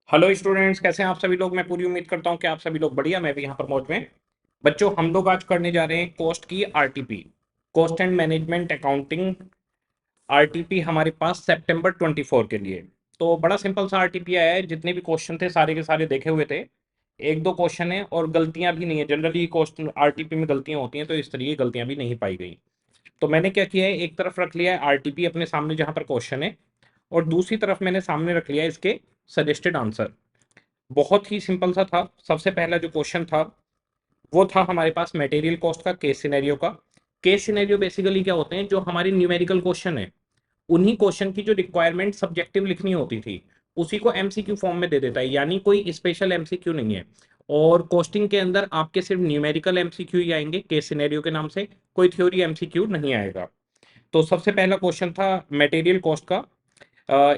Hello students, कैसे हैं आप सभी लोग। मैं पूरी उम्मीद करता हूं कि आप सभी लोग बढ़िया। मैं भी यहाँ पर मौज में। बच्चों, हम लोग आज करने जा रहे हैं कॉस्ट की RTP, cost and management accounting. RTP हमारे पास सितंबर 24 के लिए। तो बड़ा सिंपल सा आरटीपी आया है। जितने भी क्वेश्चन थे सारे के सारे देखे हुए थे। एक दो क्वेश्चन है और गलतियां भी नहीं है। जनरली क्वेश्चन आरटीपी में गलतियां होती हैं, तो इस तरीके की गलतियां भी नहीं पाई गई। तो मैंने क्या किया है, एक तरफ रख लिया है आरटीपी अपने सामने जहां पर क्वेश्चन है, और दूसरी तरफ मैंने सामने रख लिया है इसके सजेस्टेड आंसर। बहुत ही सिंपल सा था। सबसे पहला जो क्वेश्चन था वो था हमारे पास मटेरियल कॉस्ट का केस सिनेरियो का। केस सिनेरियो बेसिकली क्या होते हैं, जो हमारी न्यूमेरिकल क्वेश्चन है उन्हीं क्वेश्चन की जो रिक्वायरमेंट सब्जेक्टिव लिखनी होती थी उसी को एमसीक्यू फॉर्म में दे देता है, यानी कोई स्पेशल एमसीक्यू नहीं है। और कॉस्टिंग के अंदर आपके सिर्फ न्यूमेरिकल एमसीक्यू ही आएंगे केस सिनेरियो के नाम से, कोई थ्योरी एमसीक्यू नहीं आएगा। तो सबसे पहला क्वेश्चन था मटेरियल कॉस्ट का।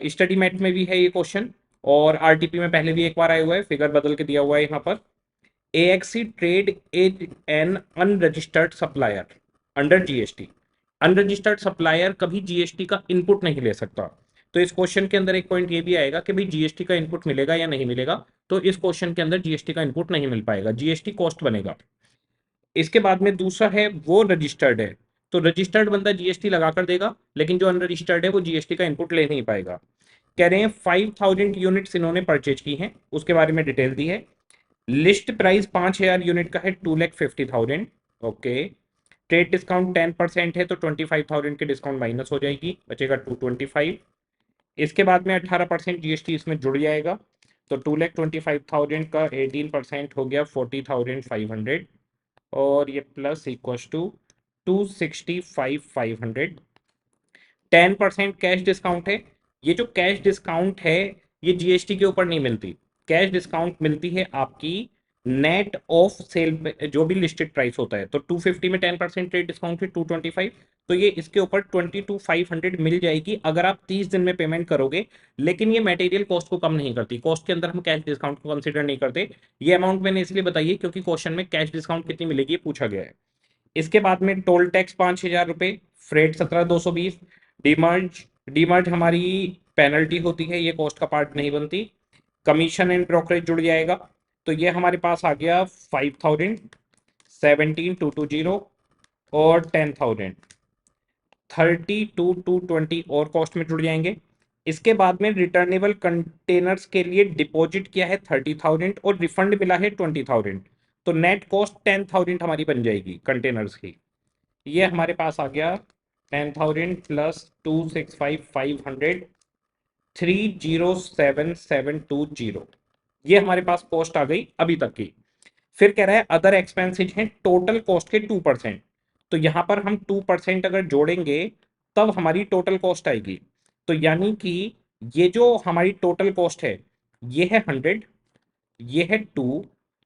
स्टडी मैट में भी है ये क्वेश्चन, और आरटीपी में पहले भी एक बार आया हुआ है, फिगर बदल के दिया हुआ है यहाँ पर। AXC trade is an unregistered supplier under GST. Unregistered supplier कभी जीएसटी का इनपुट नहीं ले सकता। तो इस क्वेश्चन के अंदर एक पॉइंट ये भी आएगा कि भाई जीएसटी का इनपुट मिलेगा या नहीं मिलेगा। तो इस क्वेश्चन के अंदर जीएसटी का इनपुट नहीं मिल पाएगा, जीएसटी कॉस्ट बनेगा। इसके बाद में दूसरा है वो रजिस्टर्ड है। तो रजिस्टर्ड बंदा जीएसटी लगा कर देगा, लेकिन जो अनरजिस्टर्ड है वो जीएसटी का इनपुट ले नहीं पाएगा। कह रहे हैं 5000 यूनिट्स इन्होंने परचेज की हैं, उसके बारे में डिटेल दी है। लिस्ट प्राइस 5000 यूनिट का है, 2,50,000। ओके। ट्रेड डिस्काउंट 10% है, तो 25,000 के डिस्काउंट माइनस हो जाएगी, बचेगा 225। इसके बाद में 18% जीएसटी इसमें जुड़ जाएगा, तो 2,25,000 का 18% हो गया 40,500। और ये plus equals to 265,500। 10% cash discount है। ये जो कैश डिस्काउंट है ये जीएसटी के ऊपर नहीं मिलती। कैश डिस्काउंट मिलती है आपकी नेट ऑफ सेल पे, जो भी लिस्टेड प्राइस होता है। तो 250 में 10% ट्रेड डिस्काउंट है 225। तो ये इसके ऊपर 22,500 मिल जाएगी अगर आप 30 दिन में पेमेंट करोगे। लेकिन ये मटेरियल कॉस्ट को कम नहीं करती। कॉस्ट के अंदर हम कैश डिस्काउंट को कंसिडर नहीं करते। ये अमाउंट मैंने इसलिए बताई है क्योंकि क्वेश्चन में कैश डिस्काउंट कितनी मिलेगी ये पूछा गया है। इसके बाद में टोल टैक्स 5,000 रुपये, फ्रेट 17,220। डीमर्ज, डीमर्ज हमारी पेनल्टी होती है, ये कॉस्ट का पार्ट नहीं बनती। कमीशन एंड ब्रोकरेज जुड़ जाएगा, तो ये हमारे पास आ गया 5,000, 17,220 और 10,000, 32,220 और कॉस्ट में जुड़ जाएंगे। इसके बाद में रिटर्नेबल कंटेनर्स के लिए डिपॉजिट किया है 30,000 और रिफंड मिला है 20,000। तो नेट कॉस्ट 10,000 हमारी बन जाएगी कंटेनर्स की। ये हमारे पास आ गया 10,000 प्लस 265,500, 307,720। ये हमारे पास कॉस्ट आ गई अभी तक की। फिर कह रहा है अदर एक्सपेंसेज हैं टोटल कॉस्ट के 2%। तो यहां पर हम 2% अगर जोड़ेंगे तब हमारी टोटल कॉस्ट आएगी। तो यानी कि ये जो हमारी टोटल कॉस्ट है ये है 100, ये है 2।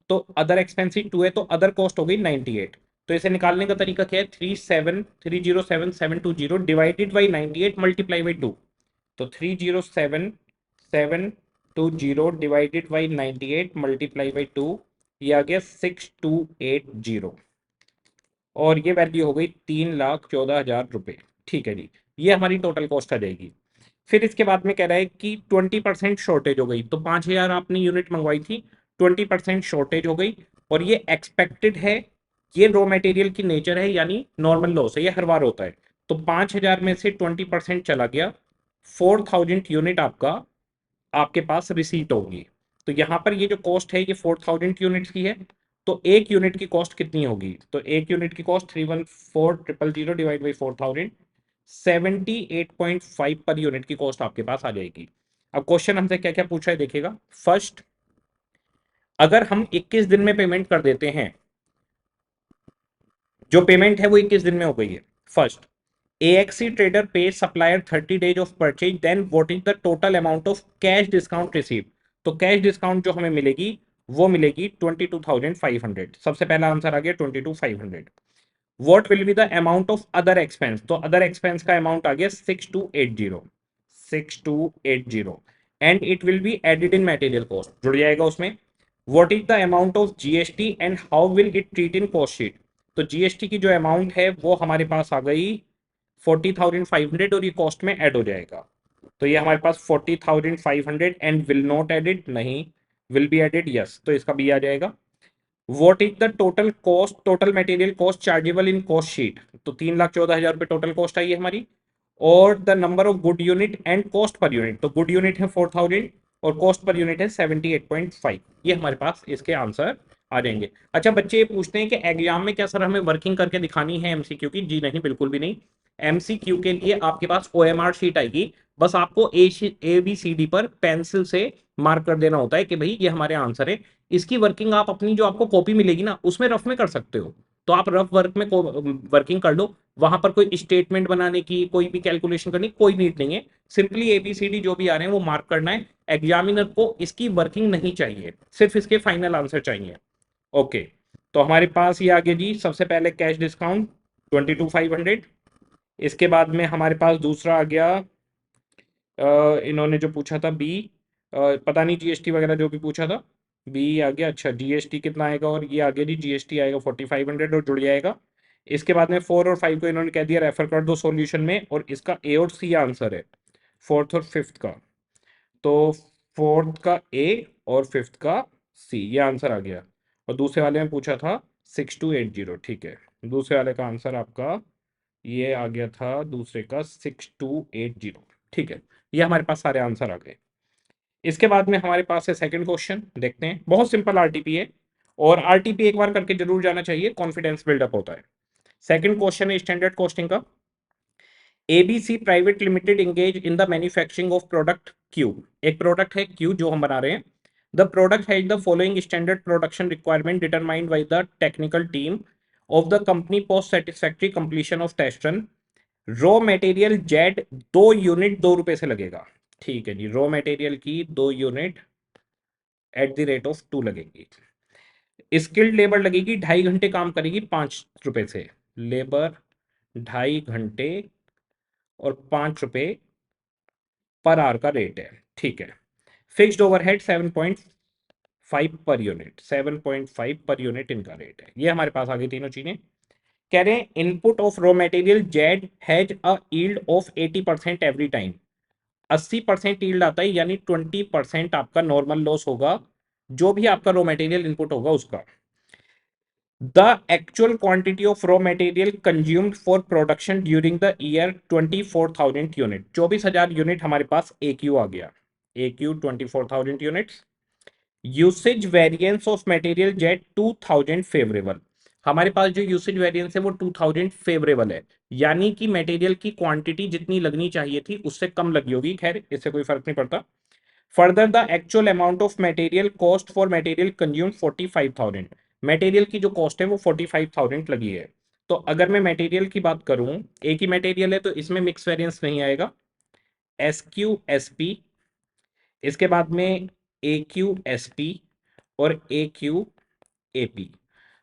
तो अदर एक्सपेंसिव 2 है, तो अदर कॉस्ट हो गई 98। तो इसे निकालने का तरीका क्या है, 307,307,720 डिवाइडेड बाई 98 मल्टीप्लाई बाई 2। तो 307,720 डिवाइडेड बाई 98 मल्टीप्लाई बाई 2, ये आ गया 6280। और ये वैल्यू हो गई 3,14,000 रुपये। ठीक है जी, ये हमारी टोटल कॉस्ट आ जाएगी। फिर इसके बाद में कह रहा है कि 20% शॉर्टेज हो गई। तो 5,000 आपने यूनिट मंगवाई थी, 20% शॉर्टेज हो गई, और ये एक्सपेक्टेड है। ये रॉ मटेरियल की नेचर है, यानी नॉर्मल लॉस है, ये हर बार होता है। तो 5,000 में से 20% चला गया, 4,000 यूनिट आपका आपके पास रिसीट होगी। तो यहाँ पर ये जो कॉस्ट है ये 4,000 यूनिट्स की है। तो एक यूनिट की कॉस्ट कितनी होगी, तो एक यूनिट की cost 314,000 divide by 4,000, 78.5 per unit की कॉस्ट आपके पास आ जाएगी। अब क्वेश्चन हमसे क्या क्या पूछा है देखिएगा। फर्स्ट, अगर हम 21 दिन में पेमेंट कर देते हैं, जो पेमेंट है वो 21 दिन में हो गई है। First, AXC trader pays supplier 30 days of purchase, then what is the total amount of cash discount received? तो कैश डिस्काउंट जो हमें मिलेगी वो मिलेगी 22,500। सबसे पहला आंसर आ गया 22,500। What will be the amount of other expense? तो अदर एक्सपेंस का अमाउंट आ गया 6,280, 6,280। And it will be added in material cost, जुड़ जाएगा उसमें। What is the amount of GST and how will it treat in cost sheet? तो GST की जो अमाउंट है वो हमारे पास आ गई 40,500 और ये कॉस्ट में ऐड हो जाएगा। तो ये हमारे पास 40,500 एंड विल नॉट एडिड, नहीं, विल बी एडिड, यस, तो इसका बी आ जाएगा। What is the total cost, total material cost chargeable in cost sheet, तो 3,14,000 रुपये टोटल कॉस्ट आई है हमारी। और the number of good unit and cost per unit, तो गुड यूनिट है 4,000 और कॉस्ट पर यूनिट है 78.5, ये हमारे पास इसके आंसर आ जाएंगे। अच्छा बच्चे ये पूछते हैं कि एग्जाम में क्या सर हमें वर्किंग करके दिखानी है एमसीक्यू की, जी नहीं, बिल्कुल भी नहीं। एमसीक्यू के लिए आपके पास ओएमआर शीट आएगी, बस आपको ए बी सी डी पर पेंसिल से मार्क कर देना होता है कि भाई ये हमारे आंसर है। इसकी वर्किंग आप अपनी जो आपको कॉपी मिलेगी ना उसमें रफ में कर सकते हो, तो आप रफ वर्क में वर्किंग कर लो, वहां पर कोई स्टेटमेंट बनाने की, कोई भी कैलकुलेशन करनी कोई नीड नहीं है, सिंपली एबीसीडी जो भी आ रहे हैं वो मार्क करना है। एग्जामिनर को इसकी वर्किंग नहीं चाहिए, सिर्फ इसके फाइनल आंसर चाहिए। ओके, तो हमारे पास ये आगे जी, सबसे पहले कैश डिस्काउंट 22,500, इसके बाद में हमारे पास दूसरा आ गया, इन्होंने जो पूछा था बी, पता नहीं जीएसटी वगैरह जो भी पूछा था, बी आ गया। अच्छा जीएसटी कितना आएगा, और ये आगे जी जीएसटी आएगा 4,500 और जुड़ जाएगा। इसके बाद में 4 और 5 को इन्होंने कह दिया रेफर कर दो सॉल्यूशन में, और इसका ए और सी आंसर है, फोर्थ और फिफ्थ का, तो फोर्थ का ए और फिफ्थ का सी, ये आंसर आ गया। और दूसरे वाले में पूछा था 6280, ठीक है, दूसरे वाले का आंसर आपका ये आ गया था, दूसरे का 6280, ठीक है, ये हमारे पास सारे आंसर आ गए। इसके बाद में हमारे पास है सेकंड क्वेश्चन, देखते हैं, बहुत सिंपल आरटीपी है, और आरटीपी एक बार करके जरूर जाना चाहिए, कॉन्फिडेंस बिल्डअप होता है। सेकंड क्वेश्चन है स्टैंडर्ड कॉस्टिंग का। ABC private limited engage in the manufacturing of product Q, एक प्रोडक्ट है क्यू जो हम बना रहे हैं। The product has the following standard production requirement determined by the technical team of the company post satisfactory completion of test run. Raw material Z 2 unit 2 रुपए से लगेगा, ठीक है जी, रॉ मटेरियल की 2 unit at the rate of 2 लगेगी। Skilled labour लगेगी, 2.5 घंटे काम करेगी 5 रुपए से, लेबर 2.5 घंटे और 5 रुपए पर आवर का रेट है, ठीक है। Fixed overhead 7.5 per unit, 7.5 per unit इनका रेट है। ये हमारे पास आ गई तीनों चीजें। कह रहे हैं input of raw material Z has a yield of 80% every time, 80% yield आता है, यानी 20% आपका नॉर्मल लॉस होगा जो भी आपका रॉ मटेरियल इनपुट होगा उसका। The actual quantity of raw material consumed for production during the year 24,000 unit, 24,000 unit हमारे पास ए क्यू आ गया, A Q 24,000 units. Usage variance of material जेट 2,000 फेवरेबल, हमारे पास जो यूसेज वेरिएंस है वो 2,000 फेवरेबल है, यानी कि मटेरियल की क्वांटिटी जितनी लगनी चाहिए थी उससे कम लगी होगी, खैर इससे कोई फर्क नहीं पड़ता। Further the actual amount of material cost for material consume 45,000, material की जो कॉस्ट है वो 45,000 लगी है। तो अगर मैं मटेरियल की बात करूं, एक ही मटेरियल है तो इसमें मिक्स वेरिएंस नहीं आएगा, एस क्यू एस पी, इसके बाद में ए क्यू एस पी और ए क्यू ए पी।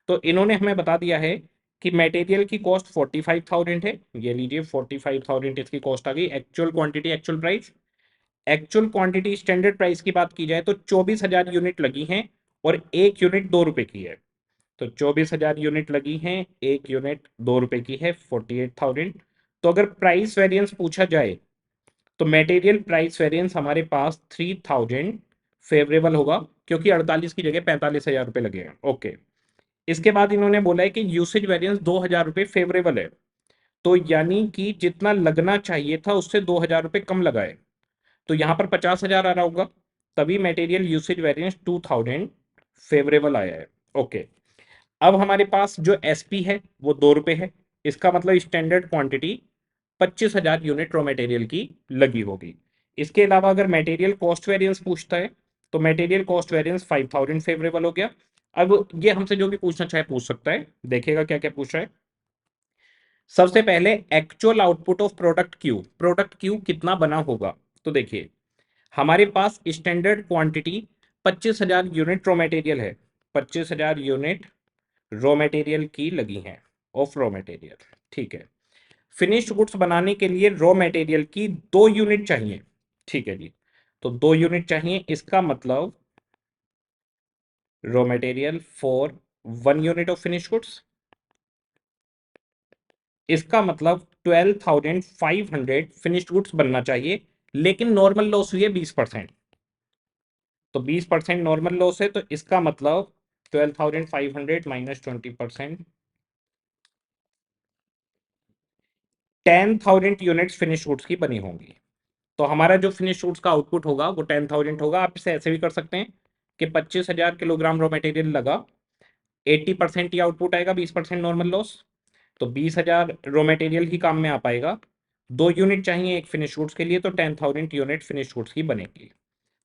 तो इन्होंने हमें बता दिया है कि मटेरियल की कॉस्ट 45,000 है, ये लीजिए 45,000 इसकी कॉस्ट आ गई, actual quantity actual price, actual quantity standard price की बात की जाए तो 24,000 यूनिट लगी हैं, और एक यूनिट 2 रुपए की है, तो 24,000 यूनिट लगी हैं, एक यूनिट 2 रुपए की है, 48,000। तो अगर प्राइस वेरिएंस पूछा जाए तो मटेरियल प्राइस वेरिएंस हमारे पास 3,000 फेवरेबल होगा, क्योंकि 48 की जगह 45,000 रुपए लगे हैं। ओके, इसके बाद इन्होंने बोला है कि यूसेज वेरिएंस 2,000 रुपए फेवरेबल है, तो यानी कि जितना लगना चाहिए था उससे 2,000 रुपए कम लगाए, तो यहां पर 50,000 आ रहा होगा, तभी मटेरियल यूसेज वेरिएंस 2,000 फेवरेबल आया है। ओके, अब हमारे पास जो एसपी है वो 2 रुपए है, इसका मतलब standard quantity 25,000 unit raw material की लगी होगी। इसके अलावा अगर मटेरियल कॉस्ट वेरिएंस पूछता है तो मटेरियल कॉस्ट वेरिएंस 5,000 फेवरेबल हो गया। अब ये हमसे जो भी पूछना चाहे पूछ सकता है, देखेगा क्या क्या पूछ रहा है। सबसे पहले actual output of product Q कितना बना होगा, तो देखिए हमारे पास standard quantity 25,000 unit raw material है, 25,000 यूनिट रॉ मटेरियल की लगी हैं, ऑफ रॉ मटेरियल, ठीक है। फिनिश्ड गुड्स बनाने के लिए रॉ मटेरियल की 2 यूनिट चाहिए, ठीक है जी, तो 2 यूनिट चाहिए, इसका मतलब raw material for 1 unit of finish goods, इसका मतलब 12,500 फिनिश्ड गुड्स बनना चाहिए लेकिन नॉर्मल लॉस हुई है 20%। तो 20% नॉर्मल लॉस है, तो इसका मतलब 12,500 माइनस 20%, 10,000 यूनिट्स फिनिश गुड्स की बनी होंगी। तो हमारा जो फिनिश गुड्स का आउटपुट होगा वो 10,000 होगा। आप इसे ऐसे भी कर सकते हैं कि 25,000 किलोग्राम रॉ मटेरियल लगा, 80% ही आउटपुट आएगा, 20% नॉर्मल लॉस। तो 20,000 रॉ मटेरियल ही काम में आ पाएगा। 2 यूनिट चाहिए एक फिनिश गुड्स के लिए, तो 10,000 यूनिट फिनिश गुड्स की बनेगी।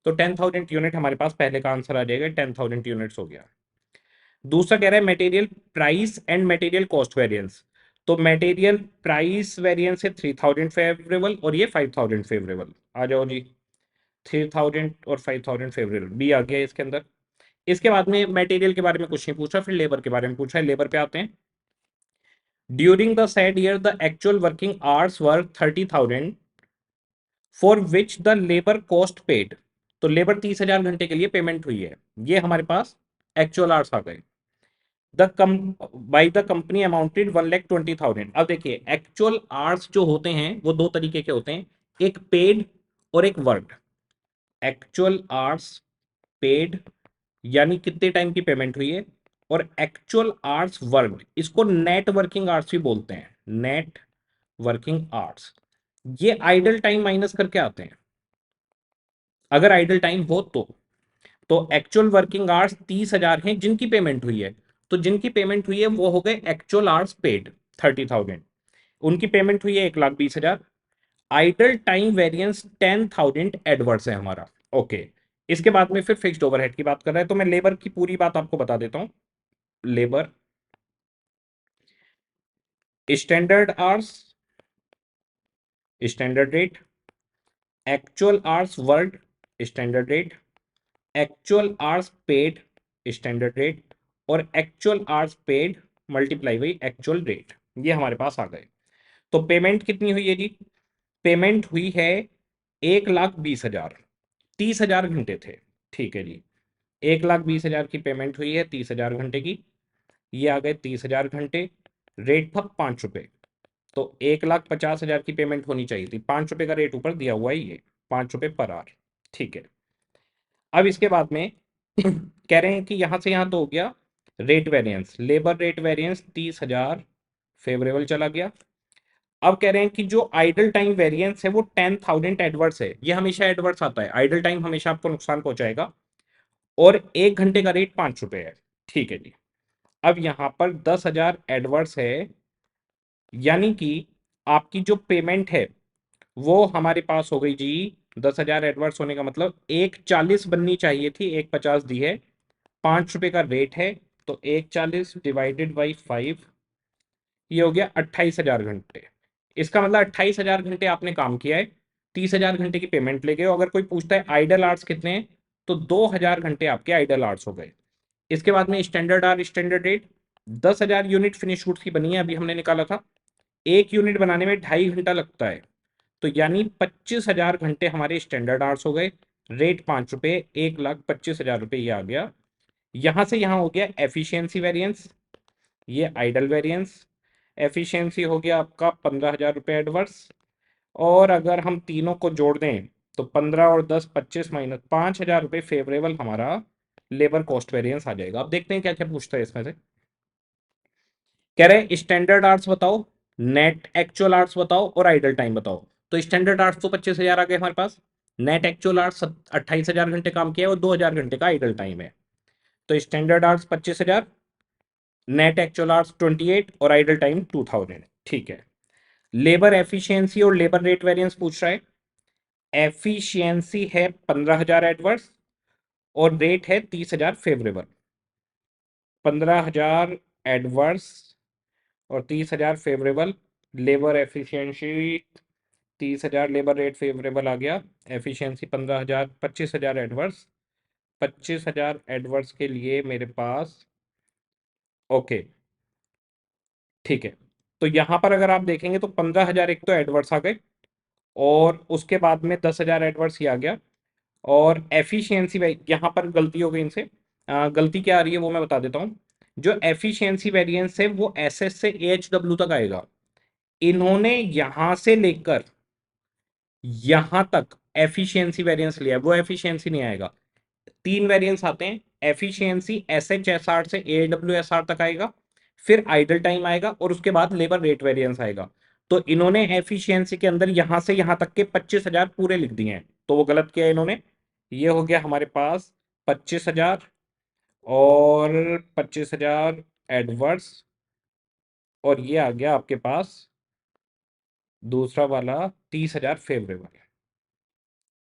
तो 10,000 यूनिट हमारे पास पहले का आंसर आ जाएगा, 10,000 यूनिट्स हो गया। दूसरा कह रहा है material price and material cost variance. तो मटेरियल प्राइस वेरिएंस है 3,000 फेवरेबल और ये 5,000 फेवरेबल। आ जाओ जी, 3,000 और 5,000 फेवरेबल बी आ गया इसके अंदर। इसके बाद में मटेरियल के बारे में कुछ नहीं पूछा, फिर लेबर के बारे में पूछा है। लेबर पे आते हैं। During the said year the actual working hours were 30,000 for which the labour cost paid. तो लेबर 30,000 घंटे के लिए पेमेंट हुई है, ये हमारे पास एक्चुअल आवर्स आ गए। The come by the company amounted 1,20,000। अब देखिए एक्चुअल आवर्स जो होते हैं वो दो तरीके के होते हैं, एक पेड और एक वर्क। एक्चुअल आवर्स पेड यानी कितने टाइम की पेमेंट हुई है, और एक्चुअल आवर्स वर्क इसको नेट वर्किंग आवर्स भी बोलते हैं, नेट वर्किंग आवर्स। ये आइडल टाइम माइनस करके आते हैं, अगर आइडल टाइम हो तो एक्चुअल वर्किंग आवर्स 30,000 हैं जिनकी पेमेंट हुई है। तो जिनकी पेमेंट हुई है वो हो गए एक्चुअल आवर्स पेड 30,000, उनकी पेमेंट हुई है 1,20,000। आइडल टाइम वेरिएंस 10,000 एडवर्स है हमारा। ओके, इसके बाद में फिर फिक्स्ड ओवरहेड की बात कर रहा है, तो मैं लेबर की पूरी बात आपको बता देता हूं। Labour standard hours, standard rate, actual hours worked, standard rate, actual hours paid, standard rate, और actual hours paid multiply by actual rate, ये हमारे पास आ गए। तो पेमेंट कितनी हुई है जी? पेमेंट हुई है 1,20,000, 30,000 घंटे थे। ठीक है जी, 1,20,000 की पेमेंट हुई है 30,000 घंटे की, ये आ गए 30,000 घंटे। रेट था 5 रुपए, तो 1,50,000 की पेमेंट होनी चाहिए थी। 5 रुपए का रेट ऊपर दिया हुआ है, ये 5 रुपए पर आवर। ठीक है, अब इसके बाद में कह रहे हैं कि यहां से यहां तो हो गया rate variance, labour rate variance 30,000 favourable चला गया। अब कह रहे हैं कि जो आइडल टाइम वेरिएंस है वो 10,000 एडवर्स है, ये हमेशा एडवर्स आता है, आइडल टाइम हमेशा आपको नुकसान पहुंचाएगा। और 1 घंटे का रेट 5 रुपए है। ठीक है जी, अब यहां पर 10,000 एडवर्स है, यानी कि आपकी जो पेमेंट है वो हमारे पास हो गई जी 10,000 एडवर्स होने का मतलब 1,40 बननी चाहिए थी, 1,50 दी है, 5 रुपए का रेट है, तो 1,40 डिवाइडेड बाई 5, ये हो गया 28,000 घंटे। इसका मतलब 28,000 घंटे आपने काम किया है, 30,000 घंटे की पेमेंट ले गए हो। अगर कोई पूछता है आइडल आवर्स कितने हैं, तो 2,000 घंटे आपके आइडल आवर्स हो गए। इसके बाद में standard hour, standard rate, 10,000 unit finish goods की बनी है, अभी हमने निकाला था। 1 यूनिट बनाने में 2.5 घंटा लगता है, तो यानी 25,000 घंटे हमारे स्टैंडर्ड आवर्स हो गए। रेट 5 रुपए, 1,25,000 रुपए ये आ गया। यहां से यहां हो गया एफिशिएंसी वेरिएंस, ये आइडल वेरिएंस। एफिशिएंसी हो गया आपका 15,000 रुपये एडवर्स। और अगर हम तीनों को जोड़ दें तो 15 और 10 25 माइनस 5,000 रुपये फेवरेबल हमारा लेबर कॉस्ट वेरिएंस आ जाएगा। अब देखते हैं क्या क्या पूछता है इसमें से। कह रहे हैं स्टैंडर्ड आवर्स बताओ, नेट एक्चुअल आवर्स बताओ और आइडल टाइम बताओ। तो स्टैंडर्ड आवर्स तो 25,000 आ गए हमारे पास, नेट एक्चुअल आवर्स 28,000 घंटे काम किया है और 2,000 घंटे का आइडल टाइम है। तो standard hours 25,000, net actual hours 28 और आइडल टाइम 2,000। ठीक है, लेबर एफिशिएंसी और लेबर रेट वेरिएंस पूछ रहा है। एफिशिएंसी है 15,000 एडवर्स और रेट है 30,000 फेवरेबल। 15,000 एडवर्स और 30,000 favourable. Labour efficiency 30,000, labour rate favourable आ गया। एफिशिएंसी 15,000, 25,000 एडवर्स, 25,000 एडवर्स के लिए मेरे पास। ओके, ठीक है, तो यहां पर अगर आप देखेंगे तो 15,000 एक तो एडवर्स आ गए, और उसके बाद में 10,000 एडवर्स ही आ गया। और एफिशिएंसी यहाँ पर गलती हो गई इनसे। गलती क्या आ रही है वो मैं बता देता हूँ। जो एफिशिएंसी वेरिएंस है वो एसएस से एएचडब्ल्यू तक आएगा। इन्होंने यहां से लेकर यहां तक एफिशिएंसी वेरिएंस लिया है, वो एफिशिएंसी नहीं आएगा। तीन वेरिएंस आते हैं, एफिशिएंसी एसएचएसआर से एडब्ल्यूएसआर तक आएगा, फिर आइडल टाइम आएगा और उसके बाद लेबर रेट वेरिएंस आएगा। तो इन्होंने एफिशिएंसी के अंदर यहां से यहां तक के 25,000 पूरे लिख दिए हैं, तो वो गलत किया इन्होंने। ये हो गया हमारे पास 25,000 और 25,000 एडवर्स, और ये आ गया आपके पास दूसरा वाला 30,000 फेवरेबल।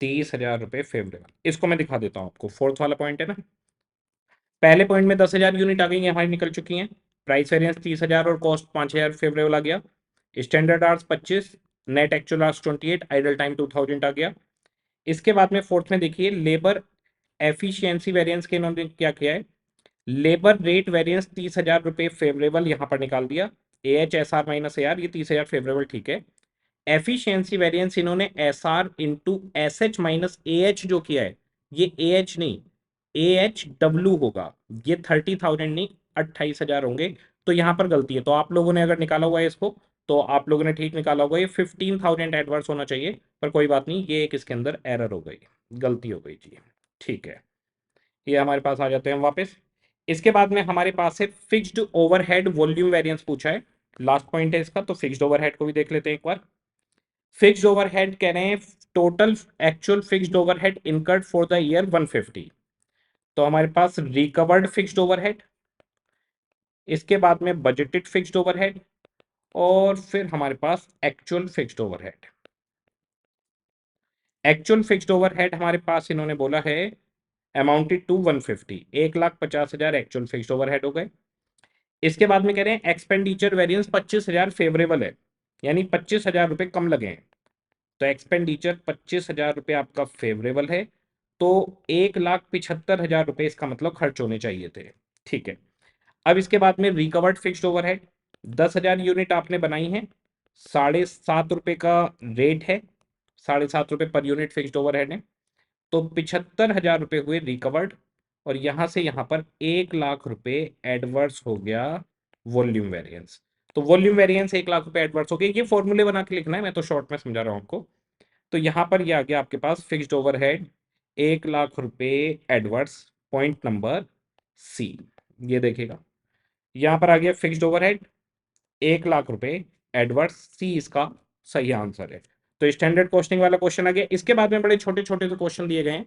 30,000 रुपए फेवरेबल, इसको मैं दिखा देता हूं आपको। फोर्थ वाला पॉइंट है ना, पहले पॉइंट में 10,000 यूनिट आ गई है हमारी, निकल चुकी हैं। प्राइस वेरिएंस 30,000 और कॉस्ट 5,000 फेवरेबल आ गया। Standard hours 25, net actual hours 28, idle time 2000 आ गया। इसके बाद में फोर्थ में देखिए, लेबर एफिशिएंसी वेरिएंस के इन्होंने क्या किया है, लेबर रेट वेरिएंस 30,000 रुपए फेवरेबल यहां पर निकाल दिया। A H S R minus A R, ये 30,000 फेवरेबल, ठीक है। एफिशिएंसी वेरिएंस इन्होंने S R into S H minus A H जो किया है, ये ए एच नहीं, ए एच डब्ल्यू होगा। ये 30,000 नहीं, 28,000 होंगे। तो यहां पर गलती है, तो आप लोगों ने अगर निकाला हुआ है इसको, तो आप लोगों ने ठीक निकाला होगा। ये 15,000 एडवर्स होना चाहिए, पर कोई बात नहीं, ये एक इसके अंदर एरर हो गई, गलती हो गई जी। ठीक है, ये हमारे पास आ जाते हैं हम वापस। इसके बाद में हमारे पास है फिक्स्ड ओवरहेड वॉल्यूम वेरिएंस पूछा है, लास्ट पॉइंट है इसका। तो फिक्स्ड ओवरहेड को भी देख लेते हैं एक बार। फिक्स्ड ओवरहेड कह रहे हैं total actual fixed overhead incurred for the year 150। तो हमारे पास रिकवर्ड फिक्स्ड ओवरहेड, इसके बाद में बजटेड फिक्स्ड ओवरहेड, और फिर हमारे पास actual fixed overhead. Actual fixed overhead हमारे पास इन्होंने बोला है amounted to 150, 1,50,000 actual fixed overhead हो गए। इसके बाद में कह रहे हैं एक्सपेंडिचर वेरिएंस 25,000 फेवरेबल है, यानी 25,000 रुपए कम लगे हैं। तो एक्सपेंडिचर 25,000 रुपये आपका फेवरेबल है, तो 1,75,000 रुपये इसका मतलब खर्च होने चाहिए थे। ठीक है, अब इसके बाद में रिकवर्ड फिक्स्ड ओवरहेड 10,000 यूनिट आपने बनाई है, 7.5 रुपये का रेट है, 7.5 रुपये पर यूनिट फिक्स्ड ओवरहेड है। तो 75,000 रुपये हुए रिकवर्ड, और यहां से यहां पर 1,00,000 रुपये एडवर्स हो गया वॉल्यूम वेरिएंस। तो वॉल्यूम वेरिएंस 1,00,000 रुपये एडवर्स हो गया। ये फॉर्मूले बना के लिखना है, मैं तो शॉर्ट में समझा रहा हूं आपको। तो यहां पर ये आ गया आपके पास फिक्स्ड ओवरहेड 1,00,000 रुपये एडवर्स, पॉइंट नंबर सी। ये देखिएगा, यहां पर आ गया फिक्स्ड ओवरहेड 1,00,000 रुपये एडवर्स, सी इसका सही आंसर है। तो स्टैंडर्ड कॉस्टिंग वाला क्वेश्चन आ गया। इसके बाद में बड़े छोटे छोटे से क्वेश्चन दिए गए हैं।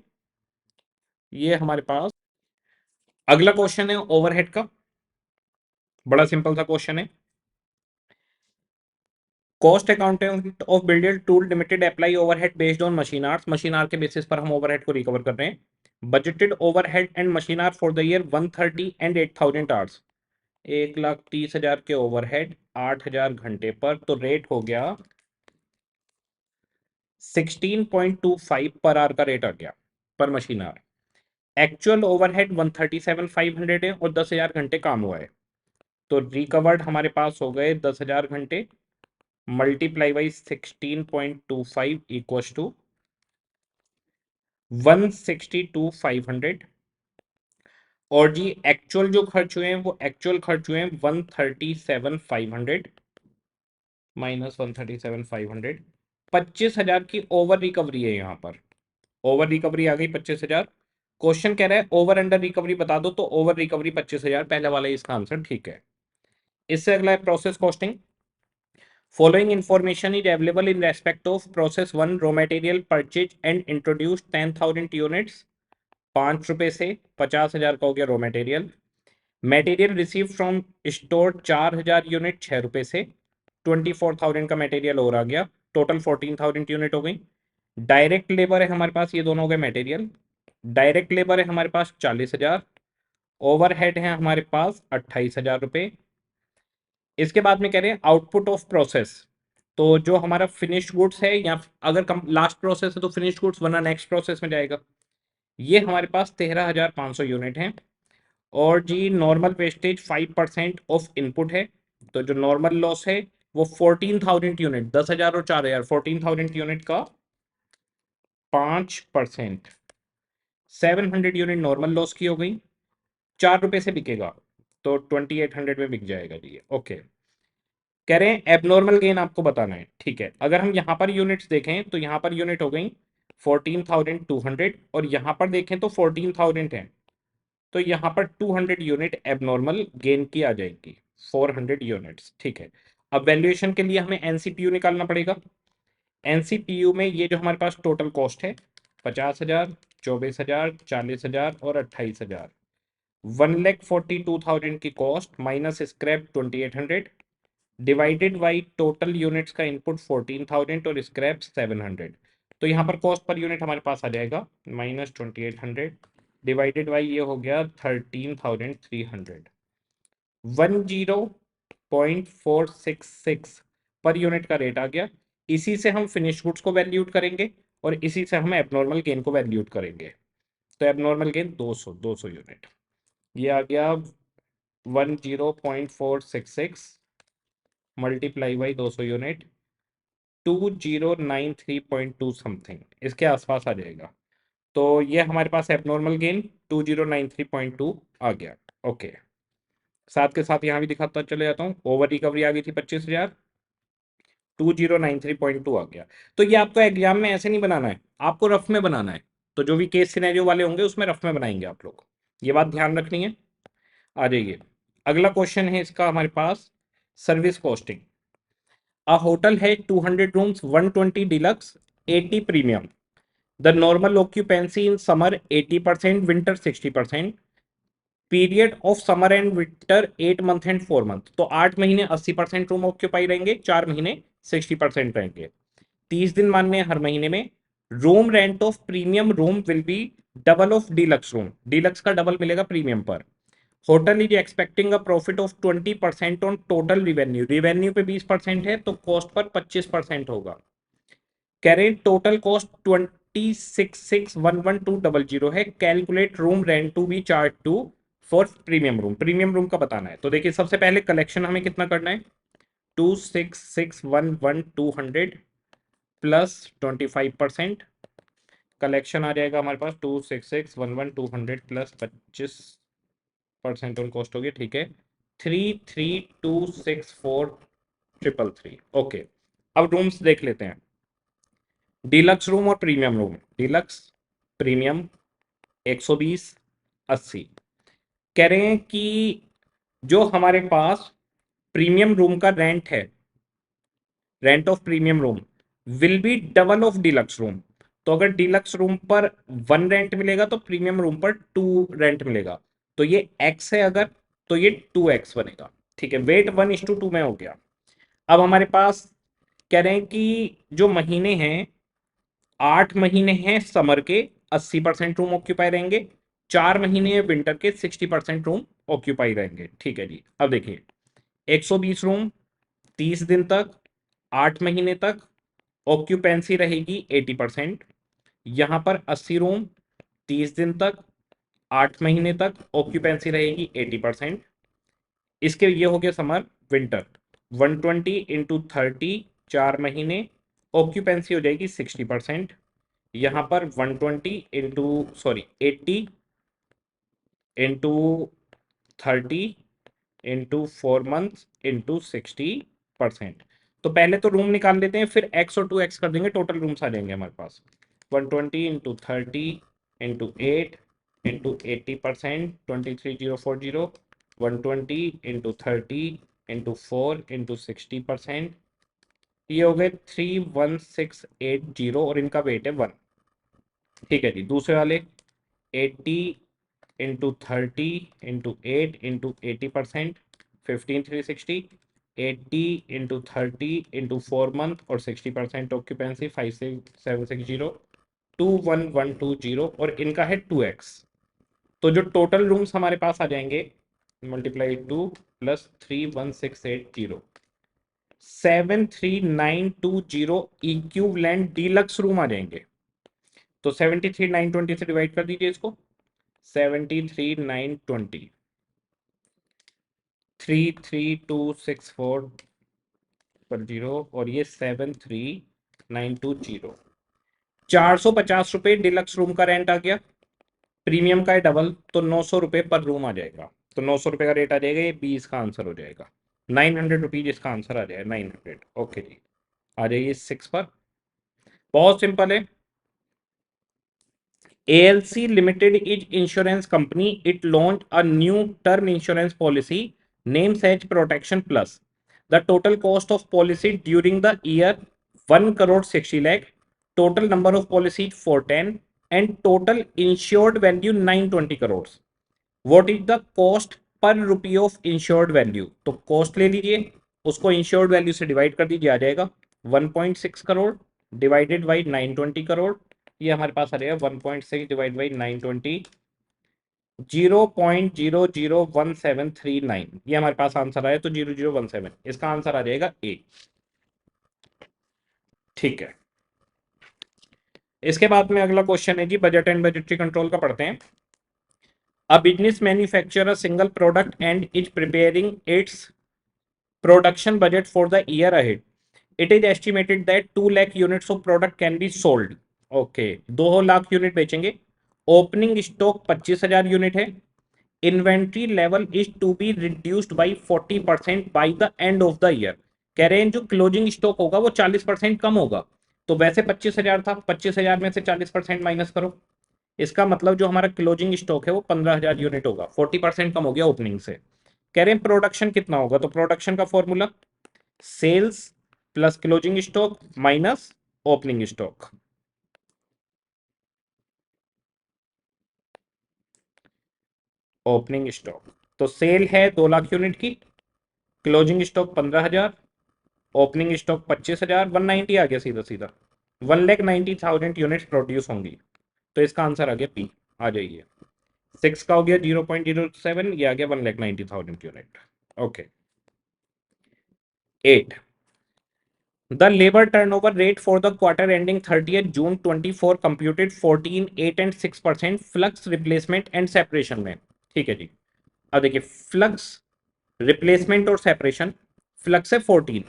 ये हमारे पास अगला क्वेश्चन है ओवरहेड का, बड़ा सिंपल सा क्वेश्चन है। Cost accountant of builder tool limited apply overhead based on machine hours. Machine hour के बेसिस पर हम ओवरहेड को रिकवर कर रहे हैं। Budgeted overhead and machine hour for the year 130 and 8,000 hours. 1,30,000 के ओवरहेड 8,000 घंटे पर, तो रेट हो गया 16.25 पर आवर का रेट आ गया, पर मशीन आर। एक्चुअल ओवरहेड 137,500 है और 10,000 घंटे काम हुआ है। तो रिकवर्ड हमारे पास हो गए 10,000 घंटे मल्टीप्लाई बाई 16.25 इक्वल टू 162,500। और जी एक्चुअल जो खर्च हुए हैं, वो एक्चुअल खर्च हुए हैं 137,500 माइनस 137,500। 25,000 की ओवर रिकवरी है यहाँ पर, ओवर रिकवरी आ गई 25,000। क्वेश्चन कह रहा है ओवर अंडर रिकवरी बता दो, तो ओवर रिकवरी 25,000, पहले वाला इसका आंसर ठीक है। इससे अगला है process costing. Following information is available in respect of process 1 raw material purchase and introduced 10,000 units। 5 रुपए से 50,000 का हो गया raw material. Material receive from store 4,000 unit 6 रुपए से 24,000 का मटेरियल और आ गया, टोटल 14,000 यूनिट हो गई। डायरेक्ट लेबर है हमारे पास, ये दोनों हो गए मटेरियल। डायरेक्ट लेबर है हमारे पास 40,000, ओवरहेड है हमारे पास 28,000 रुपये। इसके बाद में कह रहे हैं आउटपुट ऑफ प्रोसेस, तो जो हमारा फिनिश्ड गुड्स है, या अगर लास्ट प्रोसेस है तो फिनिश्ड गुड्स, वरना नेक्स्ट प्रोसेस में जाएगा। ये हमारे पास 13,500 यूनिट हैं। और जी नॉर्मल वेस्टेज 5% ऑफ इनपुट है, तो जो नॉर्मल लॉस है वो 14,000 यूनिट, 10,000 और 4,000, 14,000 यूनिट का 5%, 700 यूनिट नॉर्मल लॉस की हो गई। 4 रुपए से बिकेगा, तो 2,800 में बिक जाएगा जी, ओके। कह रहे हैं एबनॉर्मल गेन आपको बताना है, ठीक है। अगर हम यहाँ पर यूनिट्स देखें तो यहाँ पर यूनिट हो गई 14,200 और यहाँ पर देखें तो 14,000 है, तो यहाँ पर 200 यूनिट एबनॉर्मल गेन की आ जाएगी, 400 यूनिट्स, ठीक है। अब वैल्यूएशन के लिए हमें एनसीपीयू निकालना पड़ेगा। एनसीपीयू में ये जो हमारे पास टोटल कॉस्ट है 50,000, 24,000, 40,000 और 28,000, 1,42,000 की cost minus scrap 2,800 divided by total units का इनपुट 14,000 और स्क्रैप 700। तो यहाँ पर कॉस्ट पर यूनिट हमारे पास आ जाएगा माइनस 2,800 डिवाइडेड बाई ये हो गया 13,300, 10.466 पर यूनिट का रेट आ गया। इसी से हम फिनिश गुड्स को वैल्यूट करेंगे और इसी से हम एबनॉर्मल गेन को वैल्यूट करेंगे। तो एबनॉर्मल गेन 200 यूनिट, ये आ गया 10.466 मल्टीप्लाई बाई 200 यूनिट 2093.2 समथिंग, इसके आसपास आ जाएगा। तो ये हमारे पास एबनॉर्मल गेन 2093.2 आ गया। ओके, साथ के साथ यहाँ भी दिखाता चले जाता हूँ, ओवर रिकवरी आ गई थी 25,000, 2093.2 आ गया। तो ये आपको एग्जाम में ऐसे नहीं बनाना है, आपको रफ में बनाना है। तो जो भी केस सिनेरियो वाले होंगे उसमें रफ में बनाएंगे आप लोग, ये बात ध्यान रखनी है। आ जाइए, अगला क्वेश्चन है इसका हमारे पास, सर्विस कॉस्टिंग। अ होटल है 200 rooms, 120 deluxe, 80 premium. The normal occupancy in summer 80%, winter 60%। Period of summer and winter 8 month and 4 month. तो 8 महीने 80% रूम ऑक्यूपाई रहेंगे, 4 महीने 60% रहेंगे। 30 दिन मानने हर महीने में। Room rent of premium room will be double of deluxe room, deluxe का डबल मिलेगा प्रीमियम पर। Hotel is expecting a profit of 20% on total revenue, revenue पे 20% है तो कॉस्ट पर 25% होगा। कह रहे टोटल कॉस्ट 26,611,200 है। Calculate room rent to be charge to for premium room, premium room का बताना है। तो देखिए सबसे पहले कलेक्शन हमें कितना करना है, 26,611,200 प्लस 25%। कलेक्शन आ जाएगा हमारे पास 26,611,200 प्लस 25% ऑन कॉस्ट होगी, ठीक है, 33,264,333। ओके, अब रूम्स देख लेते हैं, डीलक्स रूम और प्रीमियम रूम। Deluxe, premium 120, 80। कह रहे हैं कि जो हमारे पास प्रीमियम रूम का रेंट है, rent of premium room will be double of deluxe room. तो अगर डीलक्स रूम पर 1 रेंट मिलेगा तो प्रीमियम रूम पर 2 रेंट मिलेगा। तो ये x है अगर, तो ये 2x बनेगा, ठीक है। वेट 1:2 में हो गया। अब हमारे पास कह रहे हैं कि जो महीने हैं, 8 महीने हैं समर के, 80% रूम ऑक्यूपाई रहेंगे। 4 महीने विंटर के, 60% रूम ऑक्यूपाई रहेंगे, ठीक है जी। अब देखिए 120 रूम 30 दिन तक, 8 महीने तक ऑक्यूपेंसी रहेगी 80%। यहां पर 80 रूम 30 दिन तक, 8 महीने तक ऑक्यूपेंसी रहेगी 80%। इसके ये हो गया समर। विंटर 120 × 30, 4 महीने, ऑक्यूपेंसी हो जाएगी 60%। यहाँ पर 80 × 30 × 4 मंथ × 60%। तो पहले तो रूम निकाल लेते हैं, फिर x और 2x कर देंगे, टोटल रूम्स आ जाएंगे हमारे पास। 120 × 30 × 8 × 23,040, 120 × 30 × 4 × 60%, ये हो गए 31680 और इनका वेट है 1, ठीक है जी। दूसरे वाले 80 × 30 × 8 × 15,360, 80 × 30 × 4 मंथ और 60% ऑक्यूपेंसी 56760, 21120 और इनका है 2x। तो जो टोटल रूम्स हमारे पास आ जाएंगे multiply 2 plus 31680, 73920 equivalent deluxe room आ जाएंगे। तो 73,920 से डिवाइड कर दीजिए इसको, 73,920, 33264 और ये 73920, 450 रुपये डिलक्स रूम का रेंट आ गया। प्रीमियम का है डबल, तो 900 रुपये पर रूम आ जाएगा। तो 900 रुपये का रेट आ जाएगा, ये 20 का आंसर हो जाएगा। ₹900 इसका आंसर आ जाए, 900। ओके जी, आ जाइए 6 पर। बहुत सिंपल है। ALC Limited is insurance company. It launched a new term insurance policy named Edge Protection Plus. The total cost of policy during the year 1 crore 60 lakh. Total number of policies 410 and total insured value 920 crores. What is the cost per rupee of insured value? तो cost ले लीजिए, उसको insured value से divide कर दीजिए, आ जाएगा 1.6 crore divided by 920 crore. ये हमारे पास आ जाएगा 1.6 डिवाइड बाई 920, 0.001739। ये हमारे पास आंसर आया, तो 0017, इसका आंसर आ जाएगा ए। ठीक है, इसके बाद में अगला क्वेश्चन है जी, बजट एंड बजटरी कंट्रोल का पढ़ते हैं। A business manufactures a single product and is preparing its production budget for the year ahead. It is estimated that 2 lakh units of product can be sold. Okay, 2 lakh unit बेचेंगे। Opening stock 25,000 unit है। Inventory level is to be reduced by 40% by the end of the year. कह रहे हैं जो closing stock होगा वो 40% कम होगा। तो वैसे 25,000 था, 25,000 में से 40% माइनस करो, इसका मतलब जो हमारा क्लोजिंग स्टॉक है वो 15,000 यूनिट होगा, 40% कम हो गया ओपनिंग से। कह रहे हैं प्रोडक्शन कितना होगा, तो प्रोडक्शन का formula sales plus closing stock minus opening stock. Opening stock तो सेल है 2 लाख यूनिट की, क्लोजिंग स्टॉक 15,000, ओपनिंग स्टॉक 25,000, 190 आ गया सीधा सीधा, 1,90,000 यूनिट्स प्रोड्यूस होंगी। तो इसका आंसर आ गया पी। आ जाइए, 6 का हो गया 0.07, ये आ गया 1,90,000 unit. Okay, 8, the labor turnover rate for the quarter ending 30th June 24 computed 14, 8 and 6% flux replacement and separation में। ठीक है जी, अब देखिए फ्लक्स रिप्लेसमेंट और सेपरेशन, फ्लक्स है 14,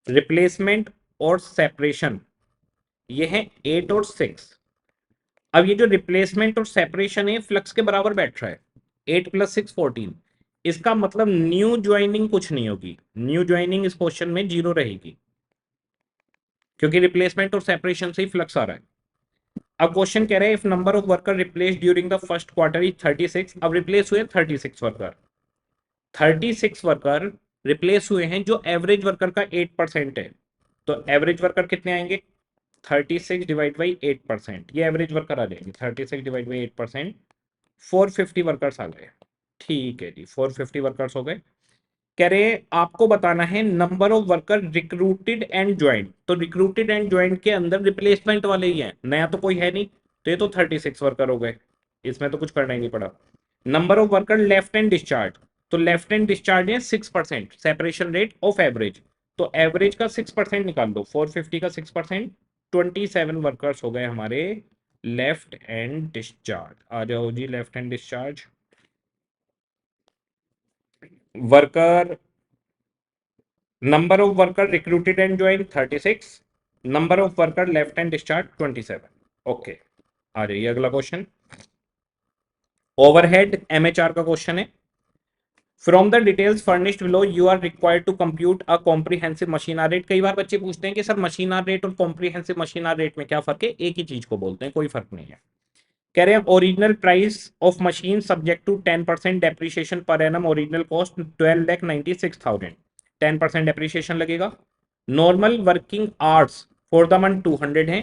रिप्लेसमेंट और सेपरेशन ये है 8 और 6। अब ये जो रिप्लेसमेंट और सेपरेशन है फ्लक्स के बराबर बैठ रहा है, 8 + 6 14। इसका मतलब न्यू ज्वाइनिंग कुछ नहीं होगी, न्यू ज्वाइनिंग इस क्वेश्चन में 0 रहेगी, क्योंकि रिप्लेसमेंट और सेपरेशन से ही फ्लक्स आ रहा है। अब क्वेश्चन कह रहा है if number of worker replace during the first quarter is 36। अब रिप्लेस हुए 36 वर्कर, 36 वर्कर रिप्लेस हुए हैं जो एवरेज वर्कर का 8% है। तो एवरेज वर्कर कितने आएंगे, 36 डिवाइड बाई 8%, ये एवरेज वर्कर आ जाएंगे 36 डिवाइड बाई 8%, 450 वर्कर्स आ गए। ठीक है जी, 450 वर्कर्स हो गए। कह रहे हैं आपको बताना है number of worker recruited and joint. तो रिक्रूटेड एंड ज्वाइंट के अंदर रिप्लेसमेंट वाले ही हैं, नया तो कोई है नहीं, तो ये तो 36 वर्कर हो गए, इसमें तो कुछ करना ही नहीं पड़ा। Number of worker left and discharge, तो लेफ्ट एंड डिस्चार्ज है 6%, सेपरेशन रेट ऑफ एवरेज, तो एवरेज का 6% निकाल दो, 450 का 6%, 27 वर्कर्स हो गए हमारे लेफ्ट एंड डिस्चार्ज। आ जाओ जी, left and discharge worker, number of worker recruited and join 36, number of worker left and discharge 27। Okay, आ जाइए अगला क्वेश्चन, ओवरहेड एमएचआर का क्वेश्चन है। From the details furnished below you are required to compute a comprehensive machine hour rate. कई बार बच्चे पूछते हैं कि सर मशीन आर रेट और कॉम्प्रिहेंसिव मशीन आर रेट में क्या फर्क है, एक ही चीज को बोलते हैं, कोई फर्क नहीं है। कह रहे हैं original price of machine subject to 10% depreciation per annum, original cost 12,96,000, 10% depreciation लगेगा। Normal working hours for the month 200 है।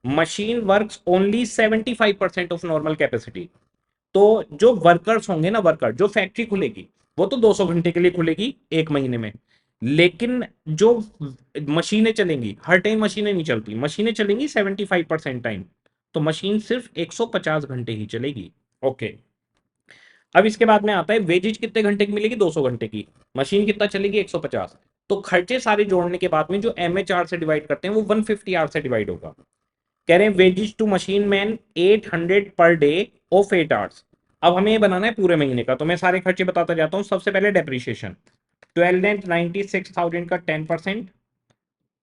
Machine works only 75% of normal capacity. तो जो वर्कर्स होंगे ना, वर्कर जो फैक्ट्री खुलेगी वो तो 200 घंटे के लिए खुलेगी एक महीने में, लेकिन जो मशीनें चलेंगी, हर टाइम मशीनें नहीं चलती, मशीनें चलेंगी 75% टाइम, तो मशीन सिर्फ 150 घंटे ही चलेगी। ओके, अब इसके बाद में आता है वेजेज कितने घंटे की मिलेगी, 200 घंटे की, मशीन कितना चलेगी 150। तो खर्चे सारे जोड़ने के बाद में जो एमएचआर से डिवाइड करते हैं वो 150 आर से डिवाइड होगा। कह रहे हैं wages to machine man 800 per day of 8 hours. अब हमें ये बनाना है पूरे महीने का, तो मैं सारे खर्चे बताता जाता हूँ। सबसे पहले डेप्रिसिएशन 12,96,000 का 10%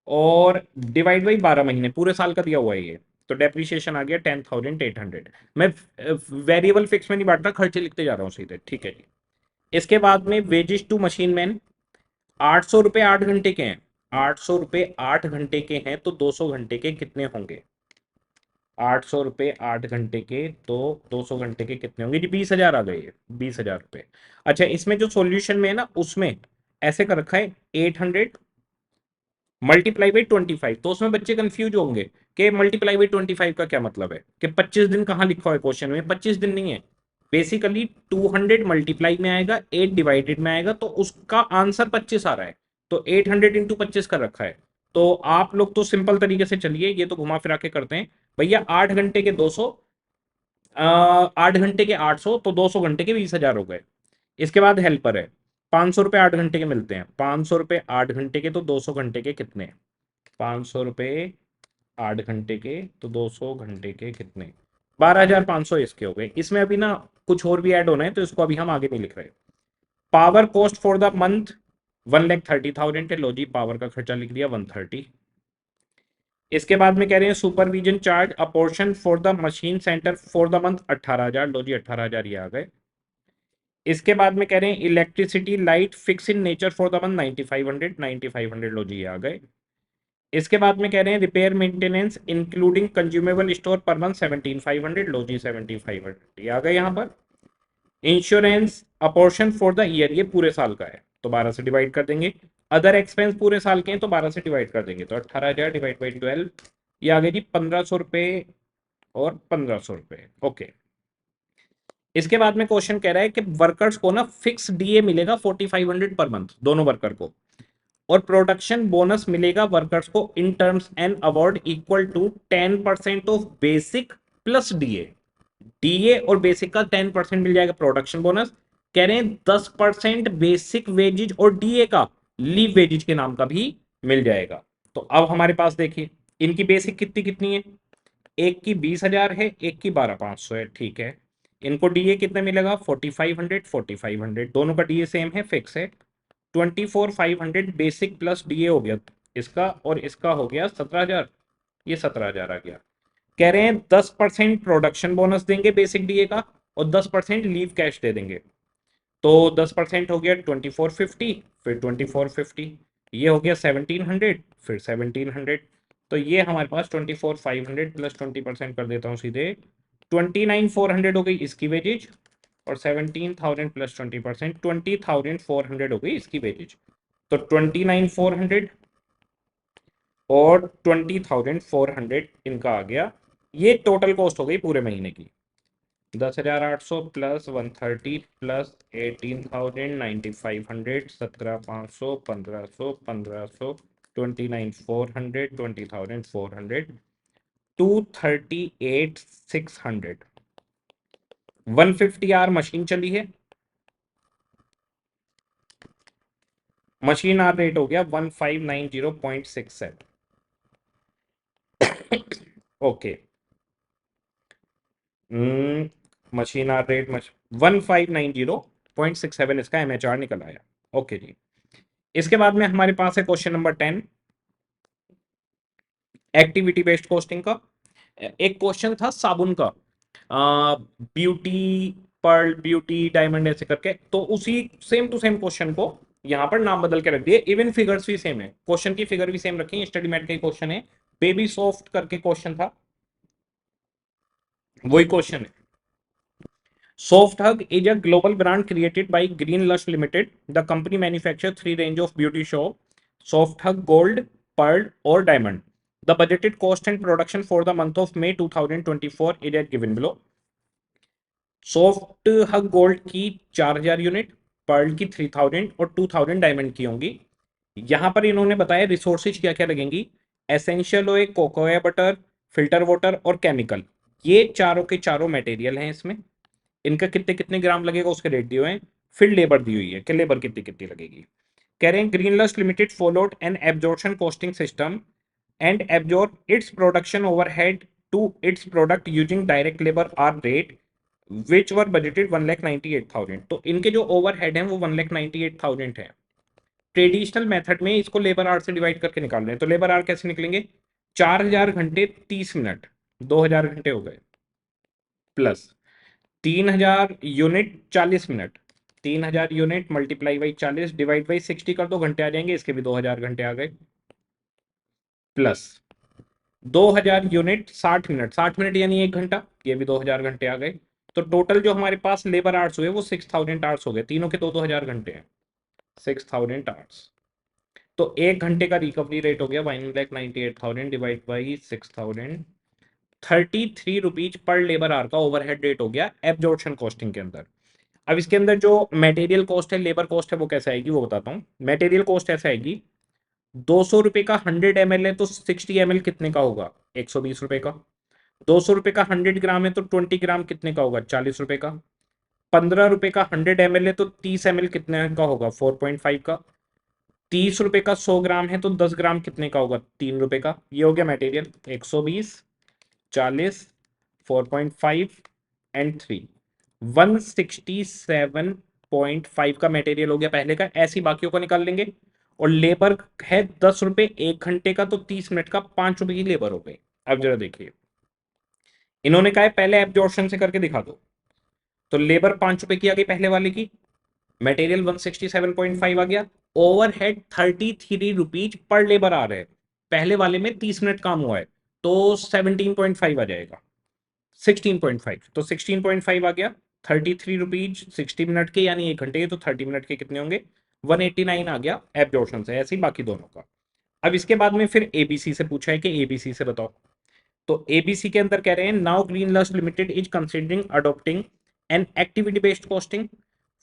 और डिवाइड बाई 12 महीने, पूरे साल का दिया हुआ है ये, तो डेप्रिसिएशन आ गया 10,800। मैं वेरिएबल फिक्स में नहीं बांट रहा, खर्चे लिखते जा रहा हूँ सीधे। ठीक है जी, इसके बाद में वेजेस टू मशीन मैन 800 रुपये 8 घंटे के हैं, 800 रुपये 8 घंटे के हैं, तो 200 घंटे के कितने होंगे? 800 रुपये 8 घंटे के, तो 200 घंटे के कितने होंगे जी? 20,000 आ गए, 20,000 रुपये। अच्छा, इसमें जो सॉल्यूशन में है ना, उसमें ऐसे कर रखा है 800 मल्टीप्लाई बाई 25, तो उसमें बच्चे कंफ्यूज होंगे कि मल्टीप्लाई बाई 25 का क्या मतलब है, कि 25 दिन कहाँ लिखा हुआ है क्वेश्चन में? 25 दिन नहीं है, बेसिकली 200 मल्टीप्लाई में आएगा, 8 डिवाइडेड में आएगा, तो उसका आंसर 25 आ रहा है, तो 800 इंटू 25 कर रखा है। तो आप लोग तो सिंपल तरीके से चलिए, ये तो घुमा फिरा के करते हैं भैया। 8 घंटे के 200, 8 घंटे के 800, तो 200 घंटे के 20,000 हो गए। इसके बाद हेल्पर है, 500 रुपये 8 घंटे के मिलते हैं, 500 रुपये 8 घंटे के, तो 200 घंटे के कितने? 500 रुपये 8 घंटे के, तो 200 घंटे के कितने? 12,500 इसके हो गए। इसमें अभी ना कुछ और भी ऐड होना है, तो इसको अभी हम आगे नहीं लिख रहे। Power cost for the month 1,30,000 है, लो जी पावर का खर्चा लिख दिया 130। इसके बाद में कह रहे हैं supervision charge apportion for the machine centre for the month 18,000, लो जी 18,000 ये आ गए। इसके बाद में कह रहे हैं electricity light fix in nature for the month 9,500, 9,500 लो जी ये आ गए। इसके बाद में कह रहे हैं repair maintenance including consumable store per month 17,500, लो जी 17,500 ये आ गए यहाँ पर। Insurance apportion for the year, ये पूरे साल का है, तो 12 से डिवाइड कर देंगे। अदर एक्सपेंस पूरे साल के हैं, तो 12 से डिवाइड कर देंगे, तो 18,000 डिवाइड बाई 12, ये आ गए जी 1,500 रुपये और 1,500 रुपये। ओके, इसके बाद में क्वेश्चन कह रहा है कि वर्कर्स को ना फिक्स डीए मिलेगा 4,500 पर मंथ, दोनों वर्कर को, और प्रोडक्शन बोनस मिलेगा वर्कर्स को in terms and award equal to 10% of basic plus DA. DA और बेसिक का 10% मिल जाएगा प्रोडक्शन बोनस। कह रहे हैं 10% बेसिक वेजेज और डीए का लीव वेजेज के नाम का भी मिल जाएगा। तो अब हमारे पास देखिए, इनकी बेसिक कितनी कितनी है? एक की 20,000 है, एक की 12,500 है, ठीक है। इनको डीए कितना मिलेगा? 4,500, 4,500, दोनों का डीए सेम है, फिक्स है। 24,500 बेसिक प्लस डीए हो गया इसका, और इसका हो गया 17,000, ये 17,000 आ गया। कह रहे हैं 10% प्रोडक्शन बोनस देंगे बेसिक डीए का, और 10% लीव कैश दे देंगे, तो 10% हो गया 2,450, फिर 2,450, ये हो गया 1,700, फिर 1,700, तो ये हमारे पास 24,500 प्लस 20% कर देता हूँ सीधे, 29,400 हो गई इसकी वेजेज, और 17,000 प्लस 20%, 20,400 हो गई इसकी वेजेज। तो 29,400 और 20,400 इनका आ गया, ये टोटल कॉस्ट हो गई पूरे महीने की। 10,800 प्लस 130 प्लस 18,000, 9,500, 17,500, 1,500, 1,500, 29,400, 20,400, 238,600, 150 आवर मशीन चली है, मशीन आर रेट हो गया 1590.67। ओके, मशीन आर रेट 1590.67 इसका एमएचआर निकल आया। ओके जी, इसके बाद में हमारे पास है question number 10, activity based costing का। एक क्वेश्चन था साबुन का, ब्यूटी पर्ल, ब्यूटी डायमंड ऐसे करके, तो उसी सेम टू सेम क्वेश्चन को यहाँ पर नाम बदल के रख दिए, इवन फिगर्स भी सेम है, क्वेश्चन की फिगर भी सेम रखी, स्टडी मैट का क्वेश्चन है, बेबी सॉफ्ट करके क्वेश्चन था, वही क्वेश्चन है। Soft Hug is a global brand created by Green Lush Limited. The company manufactures three range of beauty soap: Soft Hug Gold, Pearl, or Diamond. The budgeted cost and production for the month of May 2024 is as given below. Soft hug gold की 4,000 unit, Perl की 3,000 और 2,000 diamond की होंगी। यहाँ पर इन्होंने बताया resources क्या क्या लगेंगी, essential oil, cocoa butter, filter water और केमिकल, ये चारों के चारों मटेरियल हैं इसमें। इनका कितने कितने ग्राम लगेगा उसके रेट दिए हुए हैं, फिर लेबर दी हुई है कि लेबर कितनी कितनी लगेगी। कह रहे हैं green lust limited followed an absorption costing system and absorb its production overhead to its product using direct labour hour rate which were budgeted 1,98,000। तो इनके जो ओवरहेड हैं वो 1,98,000 है। ट्रेडिशनल मेथड में इसको लेबर आवर से डिवाइड करके निकाल रहे हैं, तो लेबर आवर कैसे निकलेंगे? 4,000 घंटे 30 मिनट, 2,000 घंटे हो गए, plus 3,000 unit 40 minute, 3000 unit multiply by 40 divide by 60 कर दो, घंटे आ जाएंगे, इसके भी 2000 घंटे आ गए, प्लस 2000 यूनिट 60 मिनट, 60 मिनट यानी 1 घंटा, ये भी 2000 घंटे आ गए। तो टोटल जो हमारे पास लेबर आवर्स हुए वो 6000 आवर्स हो गए, तीनों के 2-2 हजार घंटे हैं, 6000 आवर्स। तो 1 घंटे का रिकवरी रेट हो गया 1,98,000 divide by 6000, 33 rupees per labour our का ओवरहेड रेट हो गया एब्जॉर्प्शन कॉस्टिंग के अंदर। अब इसके अंदर जो मटेरियल कॉस्ट है, लेबर कॉस्ट है, वो कैसे आएगी वो बताता हूँ। मटेरियल कॉस्ट ऐसे आएगी, 200 रुपए का 100 ml है तो 60 ml कितने का होगा, 120 रुपए का। 200 रुपए का 100 ग्राम है तो 20 ग्राम कितने का होगा, 40 रुपए का। 15 रुपए का 100 ml है तो 30 ml कितने का होगा, 4.5 का। 30 रुपए का 100 ग्राम है तो 10 ग्राम कितने का होगा, 3 रुपए का। ये हो गया मटेरियल, 120, 40, 4.5 एंड 3, 167.5 का मटेरियल हो गया पहले का। ऐसे ही बाकियों को निकाल लेंगे। और लेबर है 10 रुपए 1 घंटे का, तो 30 मिनट का 5 रुपए की लेबर हो गई। अब जरा देखिए, इन्होंने कहा है पहले एब्जॉर्प्शन से करके दिखा दो, तो लेबर 5 रुपए की आ गई पहले वाले की, मटेरियल 167.5 आ गया, ओवरहेड 33 रुपीज पर लेबर आ रहे हैं, पहले वाले में 30 मिनट काम हुआ है, तो 17.5 आ जाएगा, 16.5, तो 16.5 आ गया, 33 रुपीज 60 मिनट के यानी 1 घंटे के, तो 30 मिनट के कितने होंगे, 189 आ गया एब्जॉर्प्शन से। ऐसे ही बाकी दोनों का। अब इसके बाद में फिर एबीसी से पूछा है कि एबीसी से बताओ। तो एबीसी के अंदर कह रहे हैं now green lust limited is considering adopting an activity based costing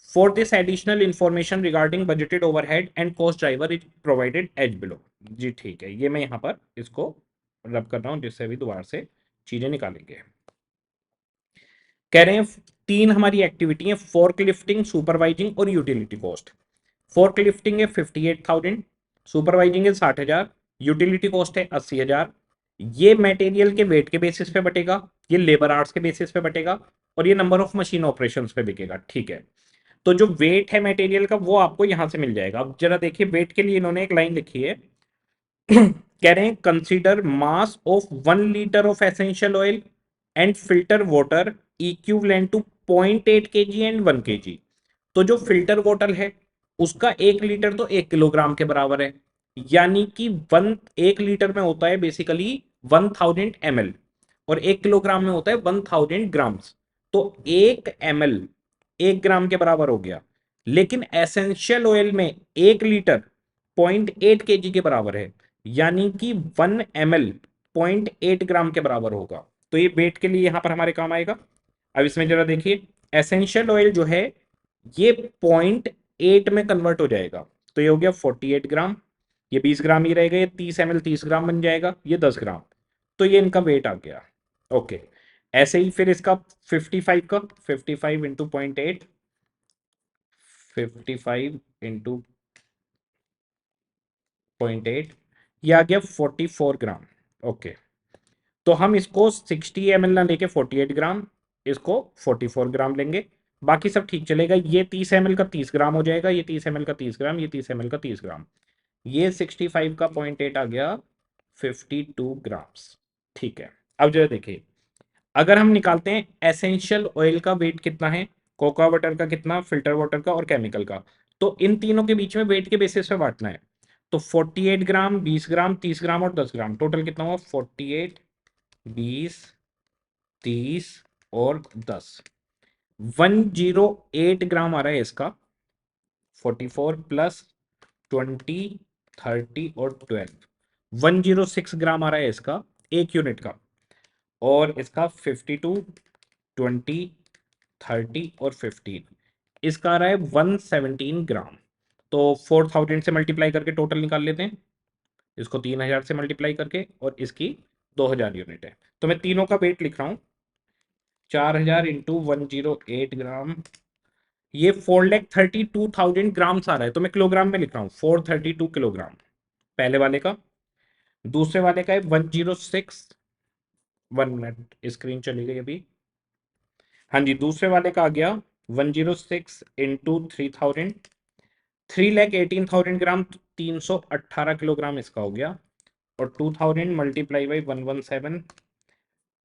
for this additional information regarding budgeted overhead and cost driver is provided as below. जी ठीक है, ये मैं यहाँ पर इसको रब कर रहा हूँ जिससे भी दोबारा से चीजें निकालेंगे। कह रहे हैं तीन हमारी एक्टिविटी है, फोर्क लिफ्टिंग, सुपरवाइजिंग और यूटिलिटी कॉस्ट। फोर्क लिफ्टिंग है 58,000, सुपरवाइजिंग है 60,000, यूटिलिटी कॉस्ट है 80,000। ये मटेरियल के वेट के बेसिस पे बटेगा, ये लेबर आवर्स के बेसिस पे बटेगा, और ये नंबर ऑफ मशीन ऑपरेशन पे बिकेगा। ठीक है, तो जो वेट है मटेरियल का वो आपको यहां से मिल जाएगा। अब जरा देखिए, वेट के लिए इन्होंने एक लाइन लिखी है कह रहे हैं consider mass of 1 litre of essential oil and filter water equivalent to 0.8 kg and 1 kg। तो जो फिल्टर वाटर है उसका 1 लीटर तो 1 किलोग्राम के बराबर है, यानी कि 1 लीटर में होता है बेसिकली 1000 ml, और 1 किलोग्राम में होता है 1000 ग्राम्स। तो 1 ml 1 ग्राम के बराबर हो गया, लेकिन एसेंशियल ऑयल में 1 लीटर 0.8 kg के बराबर है, यानी कि 1 ml 0.8 ग्राम के बराबर होगा। तो ये वेट के लिए यहां पर हमारे काम आएगा। अब इसमें जरा देखिए, एसेंशियल ऑयल जो है ये 0.8 में कन्वर्ट हो जाएगा, तो ये हो गया 48 ग्राम, ये 20 ग्राम ही रहेगा, ये 30 ml 30 ग्राम बन जाएगा, ये 10 ग्राम। तो ये इनका वेट आ गया। ओके, ऐसे ही फिर इसका 55 का 55 इंटू 0.8, 55 इंटू 0.8, ये आ गया 44 ग्राम। ओके, तो हम इसको 60 ml ना लेके 48 ग्राम, इसको 44 ग्राम लेंगे, बाकी सब ठीक चलेगा। ये 30 ml का 30 ग्राम हो जाएगा, ये 30 ml का 30 ग्राम, ये 30 ml का 30 ग्राम, ये 65 का 0.8 आ गया 52 ग्राम्स। ठीक है, अब जरा देखिए, अगर हम निकालते हैं एसेंशियल ऑयल का वेट कितना है, कोका वाटर का कितना, फिल्टर वाटर का और केमिकल का, तो इन तीनों के बीच में वेट के बेसिस पे बांटना है। तो 48 ग्राम, 20 ग्राम, 30 ग्राम और 10 ग्राम, टोटल कितना हुआ, 48, 20, 30 और 10, 108 ग्राम आ रहा है इसका। 44 प्लस 20, 30 और 12, 106 ग्राम आ रहा है इसका एक यूनिट का। और इसका 52, 20, 30 और 15, इसका आ रहा है 117 ग्राम। तो 4000 से मल्टीप्लाई करके टोटल निकाल लेते हैं, इसको 3000 से मल्टीप्लाई करके, और इसकी 2000 यूनिट है। तो मैं तीनों का वेट लिख रहा हूं, 4000 इंटू 108 ग्राम, ये 4,32,000 ग्राम्स आ रहा है, तो मैं किलोग्राम में लिख रहा हूँ 432 किलोग्राम पहले वाले का। दूसरे वाले का है 106, 1 मिनट स्क्रीन चली गई अभी, हाँ जी, दूसरे वाले का आ गया 106 इंटू 3000, 3,18,000 ग्राम, 318 किलोग्राम इसका हो गया। और 2000 मल्टीप्लाई बाई 117,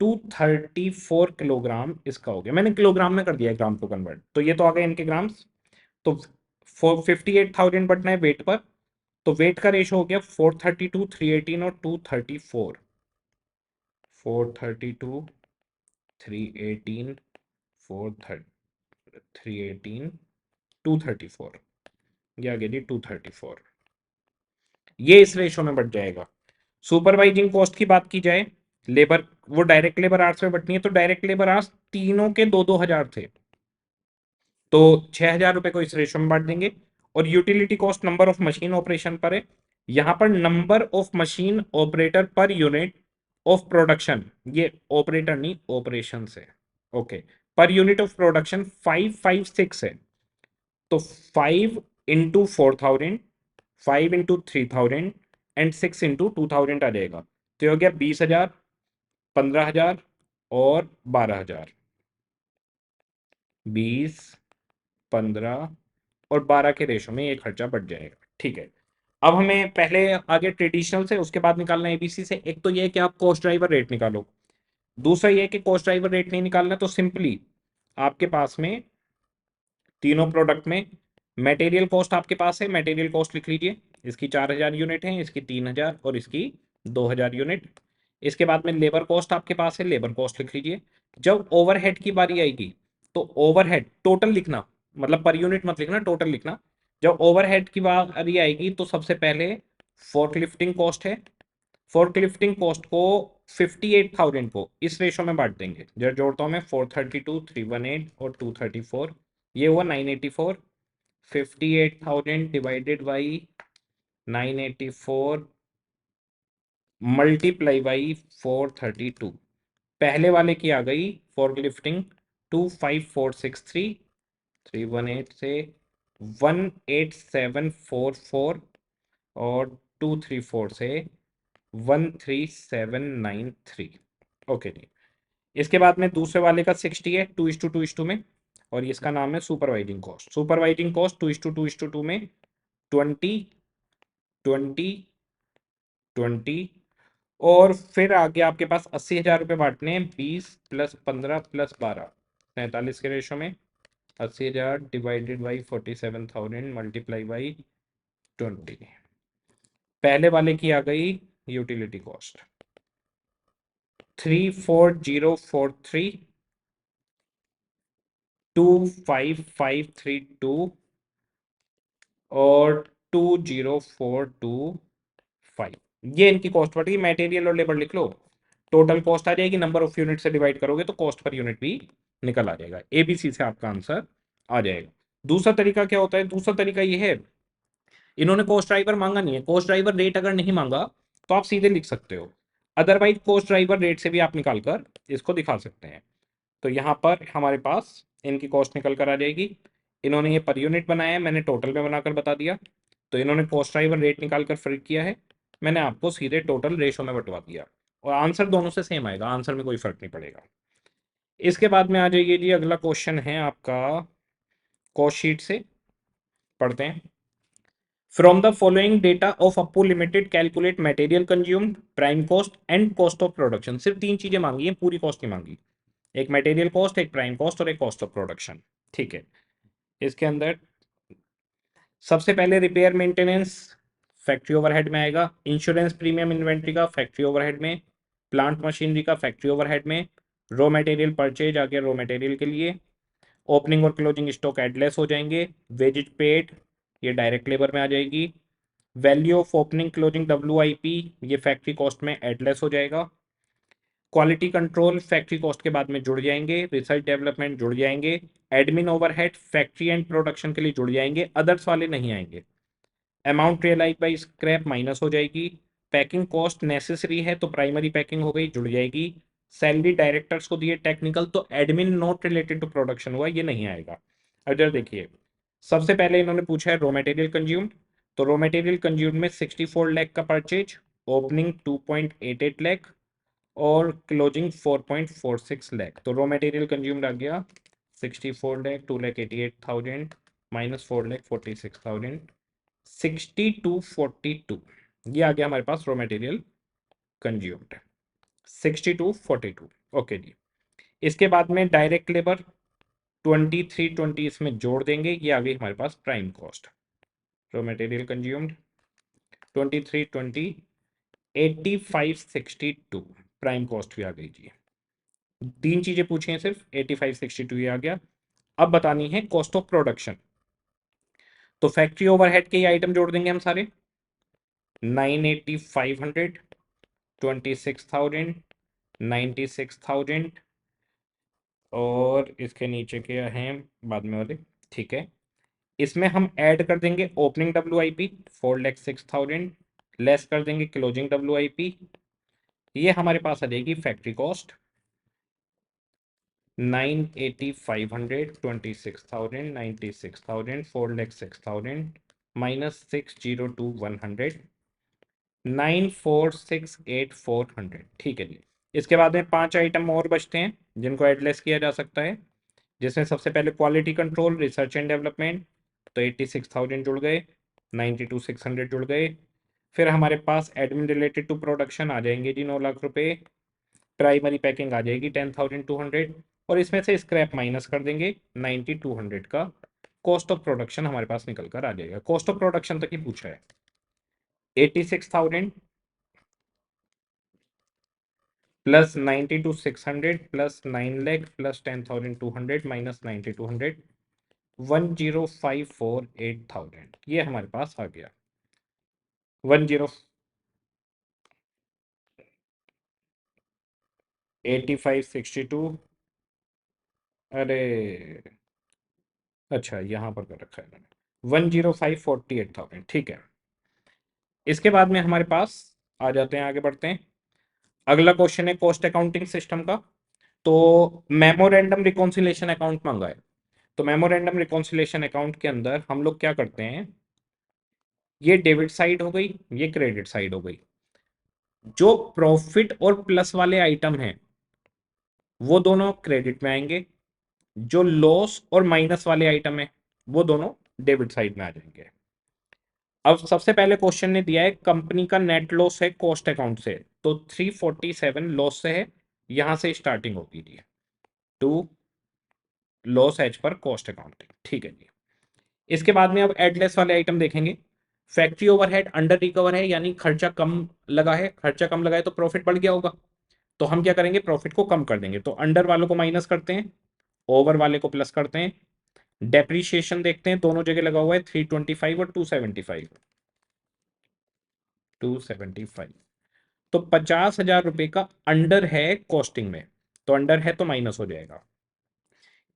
234 किलोग्राम इसका हो गया। मैंने किलोग्राम में कर दिया है ग्राम को कन्वर्ट, तो ये तो आ गए इनके ग्राम्स। तो 58,000 बढ़ना है वेट पर, तो वेट का रेशो हो गया 432, 318 और 234। 432, 318, 318, 234, ये आ गया जी 234। ये इस रेशो में बढ़ जाएगा। सुपरवाइजिंग कॉस्ट की बात की जाए, लेबर, वो डायरेक्ट लेबर आवर्स में बटनी है, तो डायरेक्ट लेबर आवर्स तीनों के 2-2 हजार थे, तो 6,000 रुपए को इस रेशो में बांट देंगे। और utility cost number of machine operation पर है, यहां पर number of machine operator per unit of production, ये ऑपरेटर नहीं ऑपरेशन है, okay, per unit of production 556 है, तो 5 × 4,000, 5 × 3,000 एंड 6 × 2,000 आ जाएगा, तो ये हो गया 20,000, 15,000 और 12,000। 20, 15 और 12 के रेशो में ये खर्चा बढ़ जाएगा। ठीक है, अब हमें पहले आगे ट्रेडिशनल से, उसके बाद निकालना है एबीसी से। एक तो ये है कि आप कॉस्ट ड्राइवर रेट निकालो, दूसरा ये है कि कॉस्ट ड्राइवर रेट नहीं निकालना, तो सिंपली आपके पास में तीनों प्रोडक्ट में मटेरियल कॉस्ट आपके पास है, मटेरियल कॉस्ट लिख लीजिए, इसकी 4,000 यूनिट है, इसकी 3,000 और इसकी 2,000 यूनिट। इसके बाद में लेबर कॉस्ट आपके पास है, लेबर कॉस्ट लिख लीजिए। जब ओवरहेड की बारी आएगी तो ओवरहेड टोटल लिखना, मतलब पर यूनिट मत लिखना, टोटल लिखना। जब ओवरहेड की बारी आएगी तो सबसे पहले फोर्क लिफ्टिंग कॉस्ट है, फोर्क लिफ्टिंग कॉस्ट को 58,000 को इस रेशो में बांट देंगे। जब जोड़ता हूं मैं 432, 318 और 234, ये हुआ 984। 58,000 डिवाइडेड बाई 984 मल्टीप्लाई बाई 432, पहले वाले की आ गई फोर्क लिफ्टिंग 25463, 318 से 18744 और 234 से 13793। ओके जी, इसके बाद में दूसरे वाले का 60 है, 2:2:2 में, और इसका नाम है सुपरवाइजिंग कॉस्ट। सुपरवाइजिंग कॉस्ट 2:2:2 में 20, 20, 20, और फिर आगे आपके पास 80,000 रुपये बांटने हैं, 20 + 15 + 12, 47 के रेशो में। 80,000 डिवाइडेड बाई 47,000 मल्टीप्लाई बाई 20, पहले वाले की आ गई यूटिलिटी कॉस्ट 34043, 25532 और 20425, ये इनकी कॉस्ट बढ़ गई। मटेरियल और लेबर लिख लो, टोटल कॉस्ट आ जाएगी, नंबर ऑफ यूनिट से डिवाइड करोगे तो कॉस्ट पर यूनिट भी निकल आ जाएगा। एबीसी से आपका आंसर आ जाएगा। दूसरा तरीका क्या होता है, दूसरा तरीका ये है, इन्होंने कॉस्ट ड्राइवर मांगा नहीं है, कॉस्ट ड्राइवर रेट अगर नहीं मांगा तो आप सीधे लिख सकते हो, अदरवाइज कॉस्ट ड्राइवर रेट से भी आप निकाल कर इसको दिखा सकते हैं। तो यहाँ पर हमारे पास इनकी कॉस्ट निकल कर आ जाएगी। इन्होंने ये पर यूनिट बनाया है, मैंने टोटल में बनाकर बता दिया, तो इन्होंने कॉस्ट ड्राइवर रेट निकाल कर फ्री किया है, मैंने आपको सीधे टोटल रेशो में बंटवा दिया, और आंसर दोनों से सेम आएगा, आंसर में कोई फर्क नहीं पड़ेगा। इसके बाद में आ जाइए जी, अगला क्वेश्चन है आपका कॉस्ट शीट से, पढ़ते हैं। From the following data of Appu limited calculate material consume, prime cost and cost of production. सिर्फ तीन चीजें मांगी है, पूरी कॉस्ट नहीं मांगी, एक मटेरियल कॉस्ट, एक प्राइम कॉस्ट और एक कॉस्ट ऑफ प्रोडक्शन। ठीक है, इसके अंदर सबसे पहले रिपेयर मेंटेनेंस फैक्ट्री ओवरहेड में आएगा, इंश्योरेंस प्रीमियम इन्वेंट्री का फैक्ट्री ओवरहेड में, प्लांट मशीनरी का फैक्ट्री ओवरहेड में, रॉ मटेरियल परचेज आ गया रॉ मटेरियल के लिए, ओपनिंग और क्लोजिंग स्टॉक एडलेस हो जाएंगे, वेजेज पेड ये डायरेक्ट लेबर में आ जाएगी, value of opening closing WIP ये फैक्ट्री कॉस्ट में एडलेस हो जाएगा, क्वालिटी कंट्रोल फैक्ट्री कॉस्ट के बाद में जुड़ जाएंगे, रिसर्च डेवलपमेंट जुड़ जाएंगे, admin overhead factory and production के लिए जुड़ जाएंगे, अदर्स वाले नहीं आएंगे, amount realise by scrap minus हो जाएगी, पैकिंग कॉस्ट नेसेसरी है तो प्राइमरी पैकिंग हो गई, जुड़ जाएगी, सैलरी डायरेक्टर्स को दिए टेक्निकल, तो admin not related to production हुआ, ये नहीं आएगा। अगर देखिए, सबसे पहले इन्होंने पूछा है रॉ मटेरियल कंज्यूम, तो रॉ मटेरियल कंज्यूम में 64 लाख का परचेज, ओपनिंग 2.88 लाख और क्लोजिंग 4.46 लाख, तो रॉ मटेरियल कंज्यूम्ड आ गया 64 लाख, 2,88,000 माइनस 4,46,000, 6242, ये आ गया हमारे पास रॉ मटेरियल कंज्यूम्ड 6242। ओके जी, इसके बाद में डायरेक्ट लेबर 2320 इसमें जोड़ देंगे, ये आ गई हमारे पास prime cost. Raw material consumed 2320 8562 prime cost भी आ गई जी। तीन चीजें पूछी हैं सिर्फ, 8562 ये आ गया। अब बतानी है कॉस्ट ऑफ प्रोडक्शन। तो फैक्ट्री ओवरहेड के ये आइटम जोड़ देंगे हम सारे, 980 500 26,000 96,000 और इसके नीचे क्या हैं बाद में वाले, ठीक है। इसमें हम ऐड कर देंगे ओपनिंग WIP 4,06,000, लेस कर देंगे क्लोजिंग WIP, ये हमारे पास आ जाएगी फैक्ट्री कॉस्ट 980 500 26,000 96,000 4,06,000 माइनस 602 100 9,468 ठीक है जी। इसके बाद में पांच आइटम और बचते हैं जिनको एडलेस किया जा सकता है, जिसमें सबसे पहले quality control research and development, तो 86,000 जुड़ गए, 92,600 जुड़ गए। फिर हमारे पास एडमिन रिलेटेड टू प्रोडक्शन आ जाएंगे जी 9 लाख रुपए, प्राइमरी पैकिंग आ जाएगी 10,200 और इसमें से स्क्रैप माइनस कर देंगे 9,200 का कॉस्ट ऑफ प्रोडक्शन हमारे पास निकल कर आ जाएगा। कॉस्ट ऑफ प्रोडक्शन तक ही पूछा है, 86,000 plus 92,600 plus 9 lakh plus 10,200 minus 9,200 10,548,000 ये हमारे पास आ गया। 8562 अरे अच्छा यहाँ पर कर रखा है मैंने 10548,000 ठीक है। इसके बाद में हमारे पास आ जाते हैं, आगे बढ़ते हैं। अगला क्वेश्चन है कॉस्ट अकाउंटिंग सिस्टम का। तो मेमोरेंडम रिकॉन्सिलेशन अकाउंट मांगा है। तो मेमोरेंडम रिकॉन्सिलेशन अकाउंट के अंदर हम लोग क्या करते हैं, ये डेबिट साइड हो गई, ये क्रेडिट साइड हो गई। जो प्रॉफिट और प्लस वाले आइटम हैं वो दोनों क्रेडिट में आएंगे, जो लॉस और माइनस वाले आइटम है वो दोनों डेबिट साइड में आ जाएंगे। अब सबसे पहले क्वेश्चन ने दिया है कंपनी का नेट लॉस है कॉस्ट अकाउंट से, तो 347 लॉस से है, यहां से स्टार्टिंग होगी जी to loss as per cost accounting, ठीक है जी। इसके बाद में अब एडलेस वाले आइटम देखेंगे। फैक्ट्री ओवरहेड अंडर रिकवर है, यानी खर्चा कम लगा है, खर्चा कम लगा है तो प्रॉफिट बढ़ गया होगा, तो हम क्या करेंगे प्रॉफिट को कम कर देंगे। तो अंडर वालों को माइनस करते हैं, ओवर वाले को प्लस करते हैं। डेप्रीशिएशन देखते हैं, दोनों जगह लगा हुआ है 325 और 275 275। तो 50,000 रुपए का अंडर है कॉस्टिंग में, तो अंडर है तो माइनस हो जाएगा।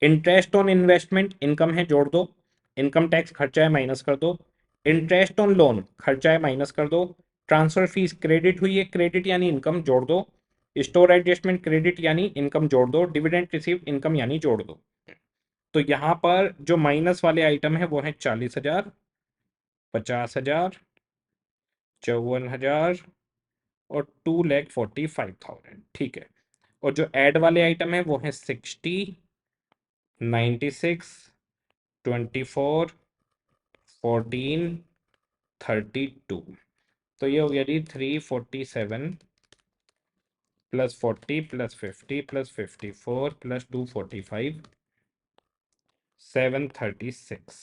इंटरेस्ट ऑन इन्वेस्टमेंट इनकम है, जोड़ दो। इनकम टैक्स खर्चा है, माइनस कर दो। इंटरेस्ट ऑन लोन खर्चा है, माइनस कर दो। ट्रांसफर फीस क्रेडिट हुई है, क्रेडिट यानी इनकम, जोड़ दो। स्टोर एडजस्टमेंट क्रेडिट यानी इनकम, जोड़ दो। डिविडेंड रिसीव इनकम यानी जोड़ दो। तो यहां पर जो माइनस वाले आइटम है वो है 40,000, 50,000, 54,000 और 2,45,000, ठीक है। और जो ऐड वाले आइटम है वो है 60, 96, 24, 14, 32। तो ये हो गया जी 347 plus 40 plus 50 plus 54 plus 245 736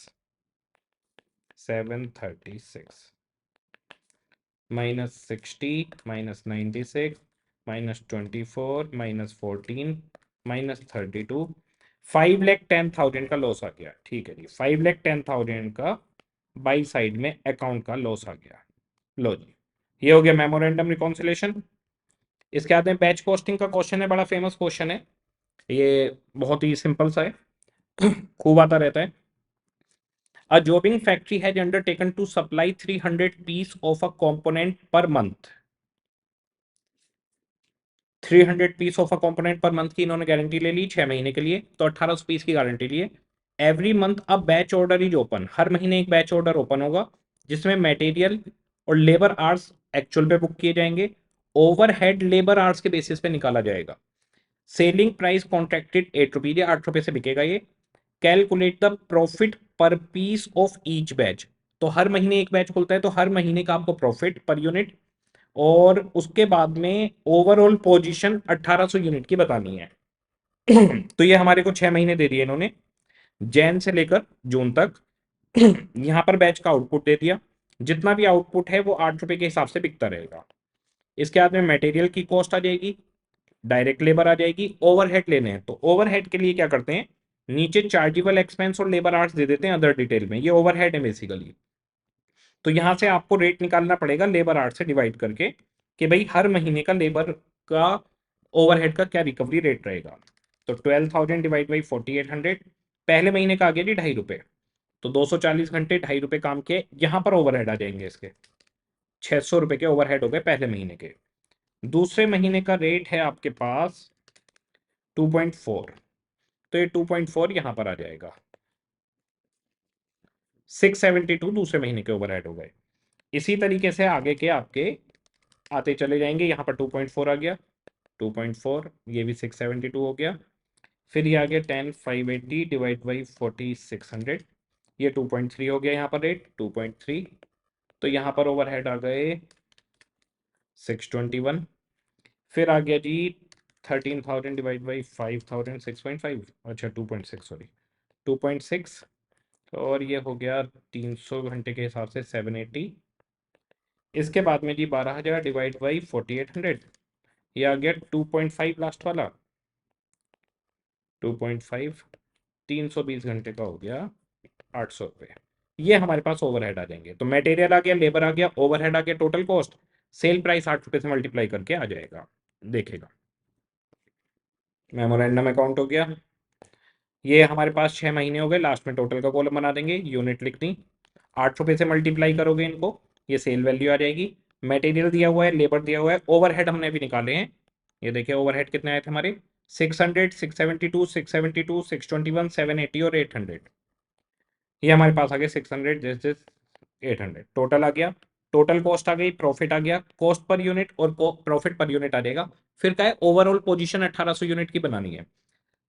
minus 60 minus 96 minus 24 minus 14 minus 32 5,10,000 का लॉस आ गया, ठीक है जी। 5,10,000 का बाई साइड में अकाउंट का लॉस आ गया। लो जी, ये हो गया मेमोरेंडम रिकॉन्सिलेशन। इसके बाद में बैच कॉस्टिंग का क्वेश्चन है, बड़ा फेमस क्वेश्चन है ये, बहुत ही सिंपल सा है, खूब आता रहता है। A jobbing factory has undertaken to supply 300 piece of a component per month. 300 piece of a component per month की इन्होंने गारंटी ले ली 6 महीने के लिए, तो 1800 पीस की गारंटी लिए। एवरी मंथ अब बैच ऑर्डर इज ओपन, हर महीने एक बैच ऑर्डर ओपन होगा जिसमें मटेरियल और लेबर आवर्स एक्चुअल पे बुक किए जाएंगे, ओवरहेड लेबर आवर्स के बेसिस पे निकाला जाएगा। सेलिंग प्राइस कॉन्ट्रैक्टेड 8 रुपीज, 8 रुपए से बिकेगा ये। कैलकुलेट द प्रॉफिट पर पीस ऑफ ईच बैच, तो हर महीने एक बैच खुलता है तो हर महीने का आपको प्रॉफिट पर यूनिट, और उसके बाद में ओवरऑल पोजीशन 1800 यूनिट की बतानी है। तो ये हमारे को 6 महीने दे दिए इन्होंने, जैन से लेकर जून तक यहाँ पर बैच का आउटपुट दे दिया, जितना भी आउटपुट है वो 8 रुपए के हिसाब से बिकता रहेगा। इसके बाद में मटेरियल की कॉस्ट आ जाएगी, डायरेक्ट लेबर आ जाएगी, ओवरहेड लेने हैं तो ओवरहेड के लिए क्या करते हैं, नीचे चार्जेबल एक्सपेंस और लेबर आवर्स दे देते हैं अदर डिटेल में, ये ओवरहेड है बेसिकली। तो यहां से आपको रेट निकालना पड़ेगा लेबर आवर्स से डिवाइड करके कि भाई हर महीने का लेबर का ओवरहेड का क्या रिकवरी रेट रहेगा। तो 12,000 डिवाइड बाई 4800, पहले महीने का आ गया जी 2.5 रुपए, तो 240 घंटे 2.5 रुपए काम के, यहां पर ओवरहेड आ जाएंगे इसके 600 रुपए के ओवरहेड हो गए पहले महीने के। दूसरे महीने का रेट है आपके पास 2.4, तो ये 2.4 यहां पर आ जाएगा, 672 दूसरे महीने के ओवरहेड हो गए। इसी तरीके से आगे के आपके आते चले जाएंगे, यहाँ पर 2.4 आ गया, 2.4, ये भी 672 हो गया, फिर ये आ गया 10,580 डिवाइड बाई 4600, ये 2.3 हो गया यहाँ पर रेट 2.3, तो यहाँ पर ओवरहेड आ गए 621, फिर आ गया जी 13,000 डिवाइड बाई 5,000 6.5, अच्छा 2.6 सॉरी 2.6, और ये हो गया 300 घंटे के हिसाब से 780। इसके बाद में जी 12,000 डिवाइड बाई 4800, ये आ गया 2.5 लास्ट वाला 2.5, 320 घंटे का हो गया 800 रुपये। ये हमारे पास ओवरहेड आ जाएंगे, तो मटेरियल आ गया, लेबर आ गया, ओवरहेड आ गया, टोटल कॉस्ट, सेल प्राइस 8 रुपये से मल्टीप्लाई करके आ जाएगा। देखेगा मेमोरेंडम अकाउंट हो गया, ये हमारे पास 6 महीने हो गए, लास्ट में टोटल का कॉलम बना देंगे, यूनिट लिखनी, 8 रुपये से मल्टीप्लाई करोगे इनको, ये सेल वैल्यू आ जाएगी। मटेरियल दिया हुआ है, लेबर दिया हुआ है, ओवरहेड हमने भी निकाले हैं, ये देखिए ओवरहेड कितने आए थे हमारे 600 672 672 621 780 और 800, ये हमारे पास आ गए 600 दिस 800, टोटल आ गया, टोटल कॉस्ट आ गई, प्रॉफिट आ गया, कॉस्ट पर यूनिट और प्रॉफिट पर यूनिट आ जाएगा। फिर क्या है, ओवरऑल पोजीशन 1800 यूनिट की बनानी है,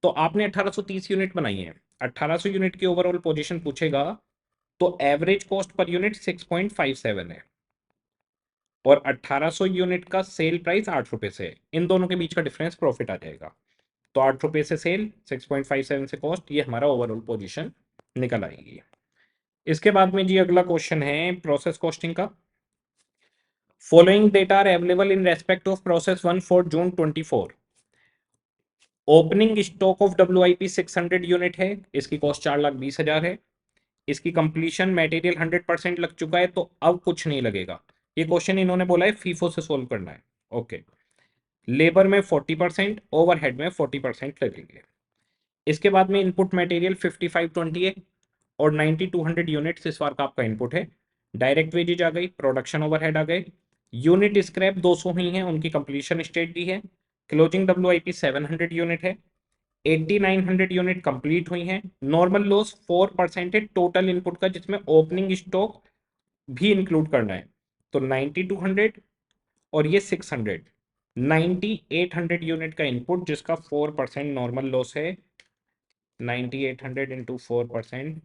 तो आपने 1830 यूनिट बनाई है, 1800 यूनिट की ओवरऑल पोजीशन पूछेगा तो एवरेज कॉस्ट पर यूनिट 6.57 है और 1800 यूनिट का सेल प्राइस 8 रुपए से है, इन दोनों के बीच का डिफरेंस प्रॉफिट आ जाएगा। तो 8 रुपए से सेल, 6.57 से कॉस्ट, ये हमारा ओवरऑल पोजीशन निकल आएगी। इसके बाद में जी अगला क्वेश्चन है प्रोसेस कॉस्टिंग का। Following data are available in respect of process 1 for June 24। Opening stock of WIP 600 unit है, इसकी कॉस्ट 4,20,000 है, इसकी कंप्लीशन मटेरियल 100% लग चुका है, तो अब कुछ नहीं लगेगा। ये क्वेश्चन इन्होंने बोला है फीफो से सोल्व करना है, ओके। लेबर में 40%, ओवरहेड में 40% लगेंगे। इसके बाद में इनपुट मटेरियल 5520 है और 9200 यूनिट्स इस बार का आपका इनपुट है। डायरेक्ट वेजेज आ गई, प्रोडक्शन ओवरहेड आ गए, यूनिट स्क्रैप 200 हुई हैं, उनकी कंप्लीशन स्टेट दी है, क्लोजिंग WIP 700 यूनिट है, 8900 यूनिट कंप्लीट हुई हैं, नॉर्मल लॉस 4% है टोटल इनपुट का, जिसमें ओपनिंग स्टॉक भी इंक्लूड करना है, तो 9200 और ये 600, 9800 यूनिट का इनपुट जिसका 4% नॉर्मल लॉस है, 9800 इंटू 4%,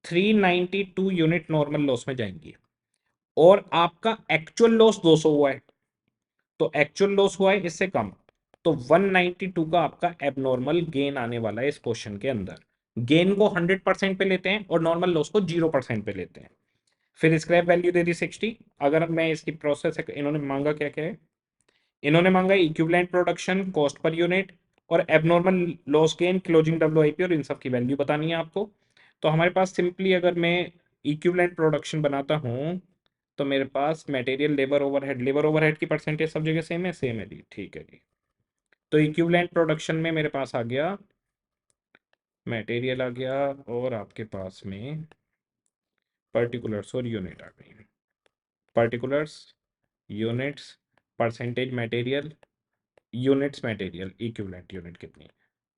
392 यूनिट नॉर्मल लॉस में जाएंगी, और आपका एक्चुअल लॉस 200 हुआ है, तो एक्चुअल लॉस हुआ है इससे कम, तो 192 का आपका एबनॉर्मल गेन आने वाला है इस क्वेश्चन के अंदर। गेन को 100% पे लेते हैं और नॉर्मल लॉस को 0% पे लेते हैं। फिर स्क्रैप वैल्यू दे दी 60। अगर मैं इसकी प्रोसेस, इन्होंने मांगा क्या क्या है, इन्होंने मांगा equivalent production, cost per unit और abnormal loss gain, closing WIP, और इन सब की वैल्यू बतानी है आपको। तो हमारे पास सिंपली अगर मैं इक्विवेलेंट प्रोडक्शन बनाता हूँ तो मेरे पास मटेरियल, लेबर ओवरहेड की परसेंटेज सब जगह सेम है जी, ठीक है जी। तो इक्विवेलेंट प्रोडक्शन में मेरे पास आ गया मटेरियल आ गया और आपके पास में पर्टिकुलर्स और यूनिट आ गई, particulars, units, percentage material, units material, equivalent unit कितनी,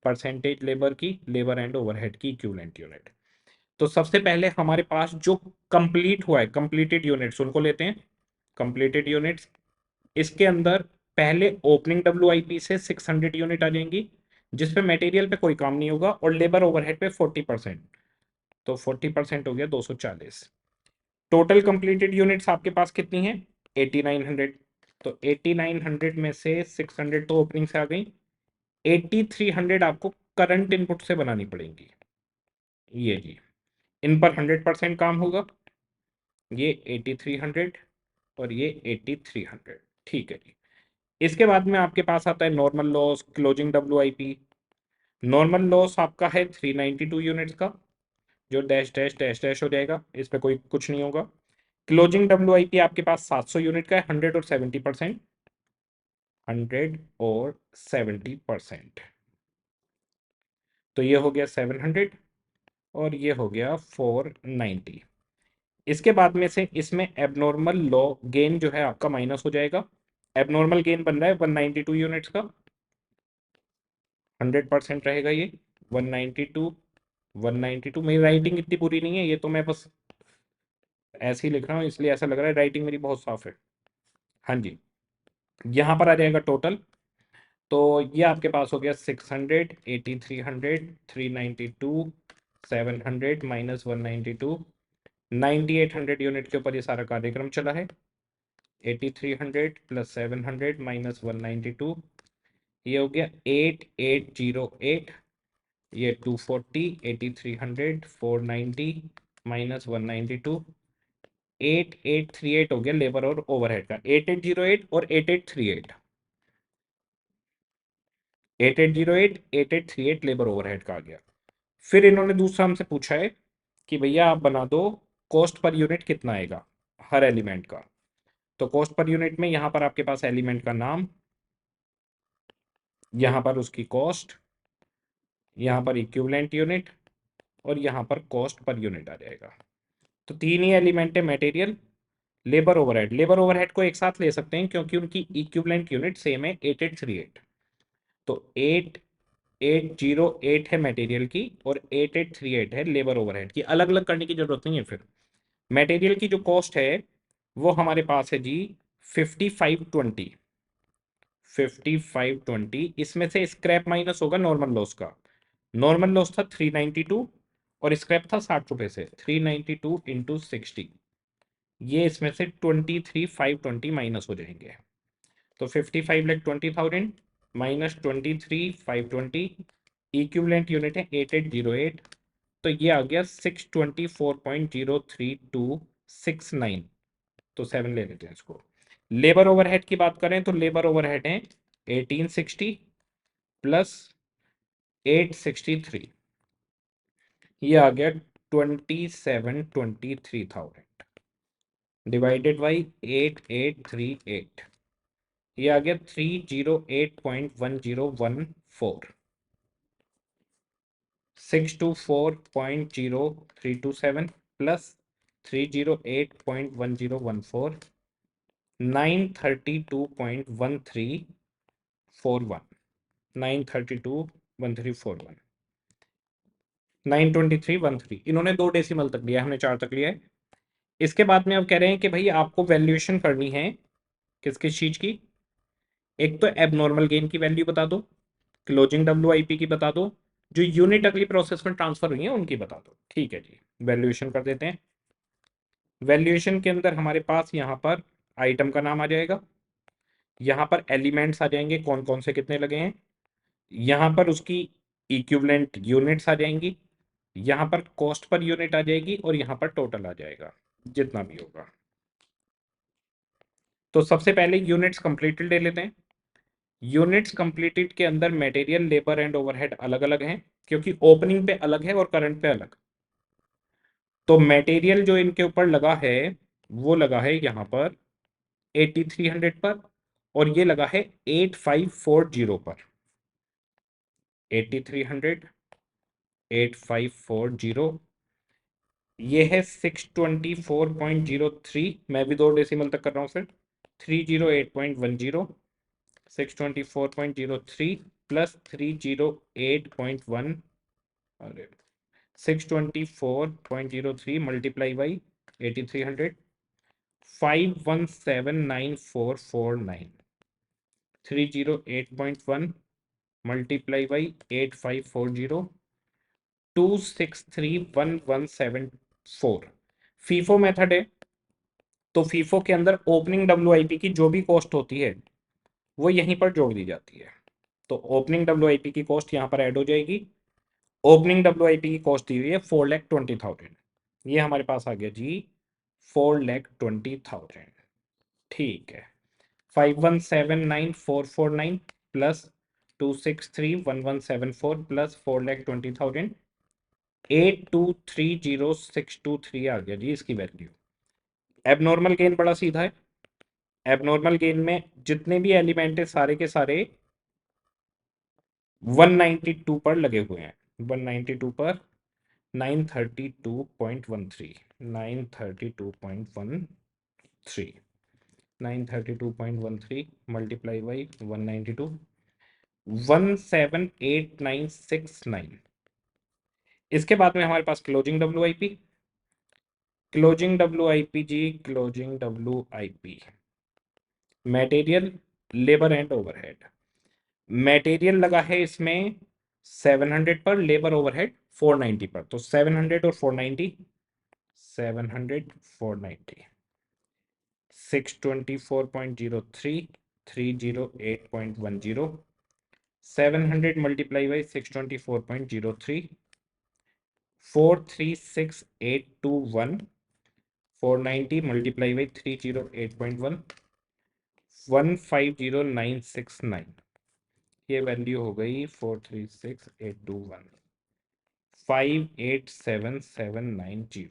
परसेंटेज लेबर की, लेबर एंड ओवरहेड की इक्विवेलेंट यूनिट। तो सबसे पहले हमारे पास जो कंप्लीट हुआ है, कंप्लीटेड यूनिट्स उनको लेते हैं, कंप्लीटेड यूनिट्स, इसके अंदर पहले ओपनिंग WIP से 600 यूनिट आ जाएंगी, जिसपे मटेरियल पे कोई काम नहीं होगा और लेबर ओवरहेड पे 40%, तो 40% हो गया 240। टोटल कंप्लीटेड यूनिट्स आपके पास कितनी है 8900, तो 8900 में से 600 तो ओपनिंग से आ गई, 8300 आपको करंट इनपुट से बनानी पड़ेंगी, ये जी, इन पर 100% काम होगा, ये 8300 और ये 8300, ठीक है जी। इसके बाद में आपके पास आता है normal loss, closing WIP। Normal loss आपका है 392 यूनिट्स का, जो डैश डैश डैश डैश हो जाएगा, इस पे कोई कुछ नहीं होगा। क्लोजिंग WIP आपके पास 700 यूनिट का है, 100 और 70%, 100 और 70%। तो ये हो गया 700 और ये हो गया 490। इसके बाद में से इसमें एबनॉर्मल लॉ गेन जो है आपका माइनस हो जाएगा। एबनॉर्मल गेन बन रहा है 192 यूनिट्स का, 100% रहेगा ये। 192, 192, मेरी राइटिंग इतनी बुरी नहीं है, ये तो मैं बस ऐसे ही लिख रहा हूँ, इसलिए ऐसा लग रहा है, राइटिंग मेरी बहुत साफ है। हाँ जी, यहाँ पर आ जाएगा टोटल। तो ये आपके पास हो गया 600, 8300, 392, 700 माइनस 192, 9800 यूनिट के ऊपर ये सारा कार्यक्रम चला है। 8300 प्लस 700 माइनस 192, ये हो गया 8808, ये 240, 8300, 490 माइनस 192, 8838 हो गया लेबर और ओवरहेड का। 8808 और 8838, 8808, 8838 लेबर ओवरहेड का आ गया। फिर इन्होंने दूसरा हमसे पूछा है कि भैया आप बना दो कॉस्ट पर यूनिट कितना आएगा हर एलिमेंट का। तो कॉस्ट पर यूनिट में यहाँ पर आपके पास एलिमेंट का नाम, यहाँ पर उसकी कॉस्ट, यहाँ पर इक्विवेलेंट यूनिट और यहाँ पर कॉस्ट पर यूनिट आ जाएगा। तो तीन ही एलिमेंट है, material, labour overhead. Labour overhead को एक साथ ले सकते हैं क्योंकि उनकी इक्विवेलेंट यूनिट सेम है, 8838। तो 8808 है मटेरियल की और 8838 है लेबर ओवरहेड की। अलग अलग करने की जरूरत नहीं है। फिर मटेरियल की जो कॉस्ट है वो हमारे पास है जी 5520, 5520। इसमें से स्क्रैप माइनस होगा नॉर्मल लॉस का। नॉर्मल लॉस था 392 और स्क्रैप था 60 रुपए से। 392 इंटू 60, ये इसमें से 23,520 माइनस हो जाएंगे। तो 55,20,000 माइनस 23,520, इक्विवेलेंट यूनिट है 8808। तो ये आ गया 624.03269। तो 7 ले लेते हैं इसको। लेबर ओवरहेड की बात करें तो लेबर ओवरहेड है 1860 प्लस 863, ये आ गया 27,23,000 डिवाइडेड बाई 8838, ये आ गया 308.1014, 624.0327 प्लस 308.1014, 932.1341, 932.1341, 923.13। इन्होंने 2 डेसिमल तक लिया है, हमने 4 तक लिया है। इसके बाद में अब कह रहे हैं कि भाई आपको वैल्यूएशन करनी है किस किस चीज की। एक तो एबनॉर्मल गेन की वैल्यू बता दो, क्लोजिंग WIP की बता दो, जो यूनिट अगली प्रोसेस में ट्रांसफर हुई है उनकी बता दो। ठीक है जी, वैल्यूएशन कर देते हैं। वैल्यूएशन के अंदर हमारे पास यहाँ पर आइटम का नाम आ जाएगा, यहाँ पर एलिमेंट्स आ जाएंगे कौन कौन से कितने लगे हैं, यहाँ पर उसकी इक्विवेलेंट यूनिट्स आ जाएंगी, यहाँ पर कॉस्ट पर यूनिट आ जाएगी और यहाँ पर टोटल आ जाएगा जितना भी होगा। तो सबसे पहले यूनिट्स कंप्लीटेड ले लेते हैं। यूनिट्स कंप्लीटेड के अंदर मटेरियल, लेबर एंड ओवरहेड अलग अलग हैं क्योंकि ओपनिंग पे अलग है और करंट पे अलग। तो मटेरियल जो इनके ऊपर लगा है वो लगा है यहाँ पर 8300 पर और ये लगा है 8540 पर। 8300, 8540, ये है 624.03। मैं भी 2 डेसिमल तक कर रहा हूँ सर। 308.10, 624.03 प्लस 308.1, अरे 624.03 multiply by 8300, 5179,449, 308.1 multiply by 8540, 2631174। FIFO method है तो फीफो के अंदर ओपनिंग WIP की जो भी कॉस्ट होती है वो यहीं पर जोड़ दी जाती है। तो ओपनिंग WIP की कॉस्ट यहाँ पर ऐड हो जाएगी ओपनिंग डब्ल्यूआईपी की कॉस्ट दी हुई है 4,20,000, ये हमारे पास आ गया जी 4,20,000। ठीक है, 5179,449 प्लस 263,1174 प्लस 4,20,000, 8230623 आ गया जी इसकी वैल्यू। एबनॉर्मल गेन बड़ा सीधा है, एबनॉर्मल गेन में जितने भी एलिमेंट है सारे के सारे 192 पर लगे हुए हैं, 192 पर 932.13, 932.13, 932.13 मल्टीप्लाई बाई 192, 178969। इसके बाद में हमारे पास क्लोजिंग डब्ल्यूआईपी, क्लोजिंग डब्ल्यूआईपी जी, closing WIP material, labour and overhead. Material लगा है इसमें 700 पर, लेबर ओवरहेड 490 पर, तो 700 और 490, 700 490, 624.03, 308.10, 700 मल्टीप्लाई बाई 624.03, 436,821, 490 मल्टीप्लाई बाई 308.1, 150,969, ये वैल्यू हो गई 436,821, 587,790।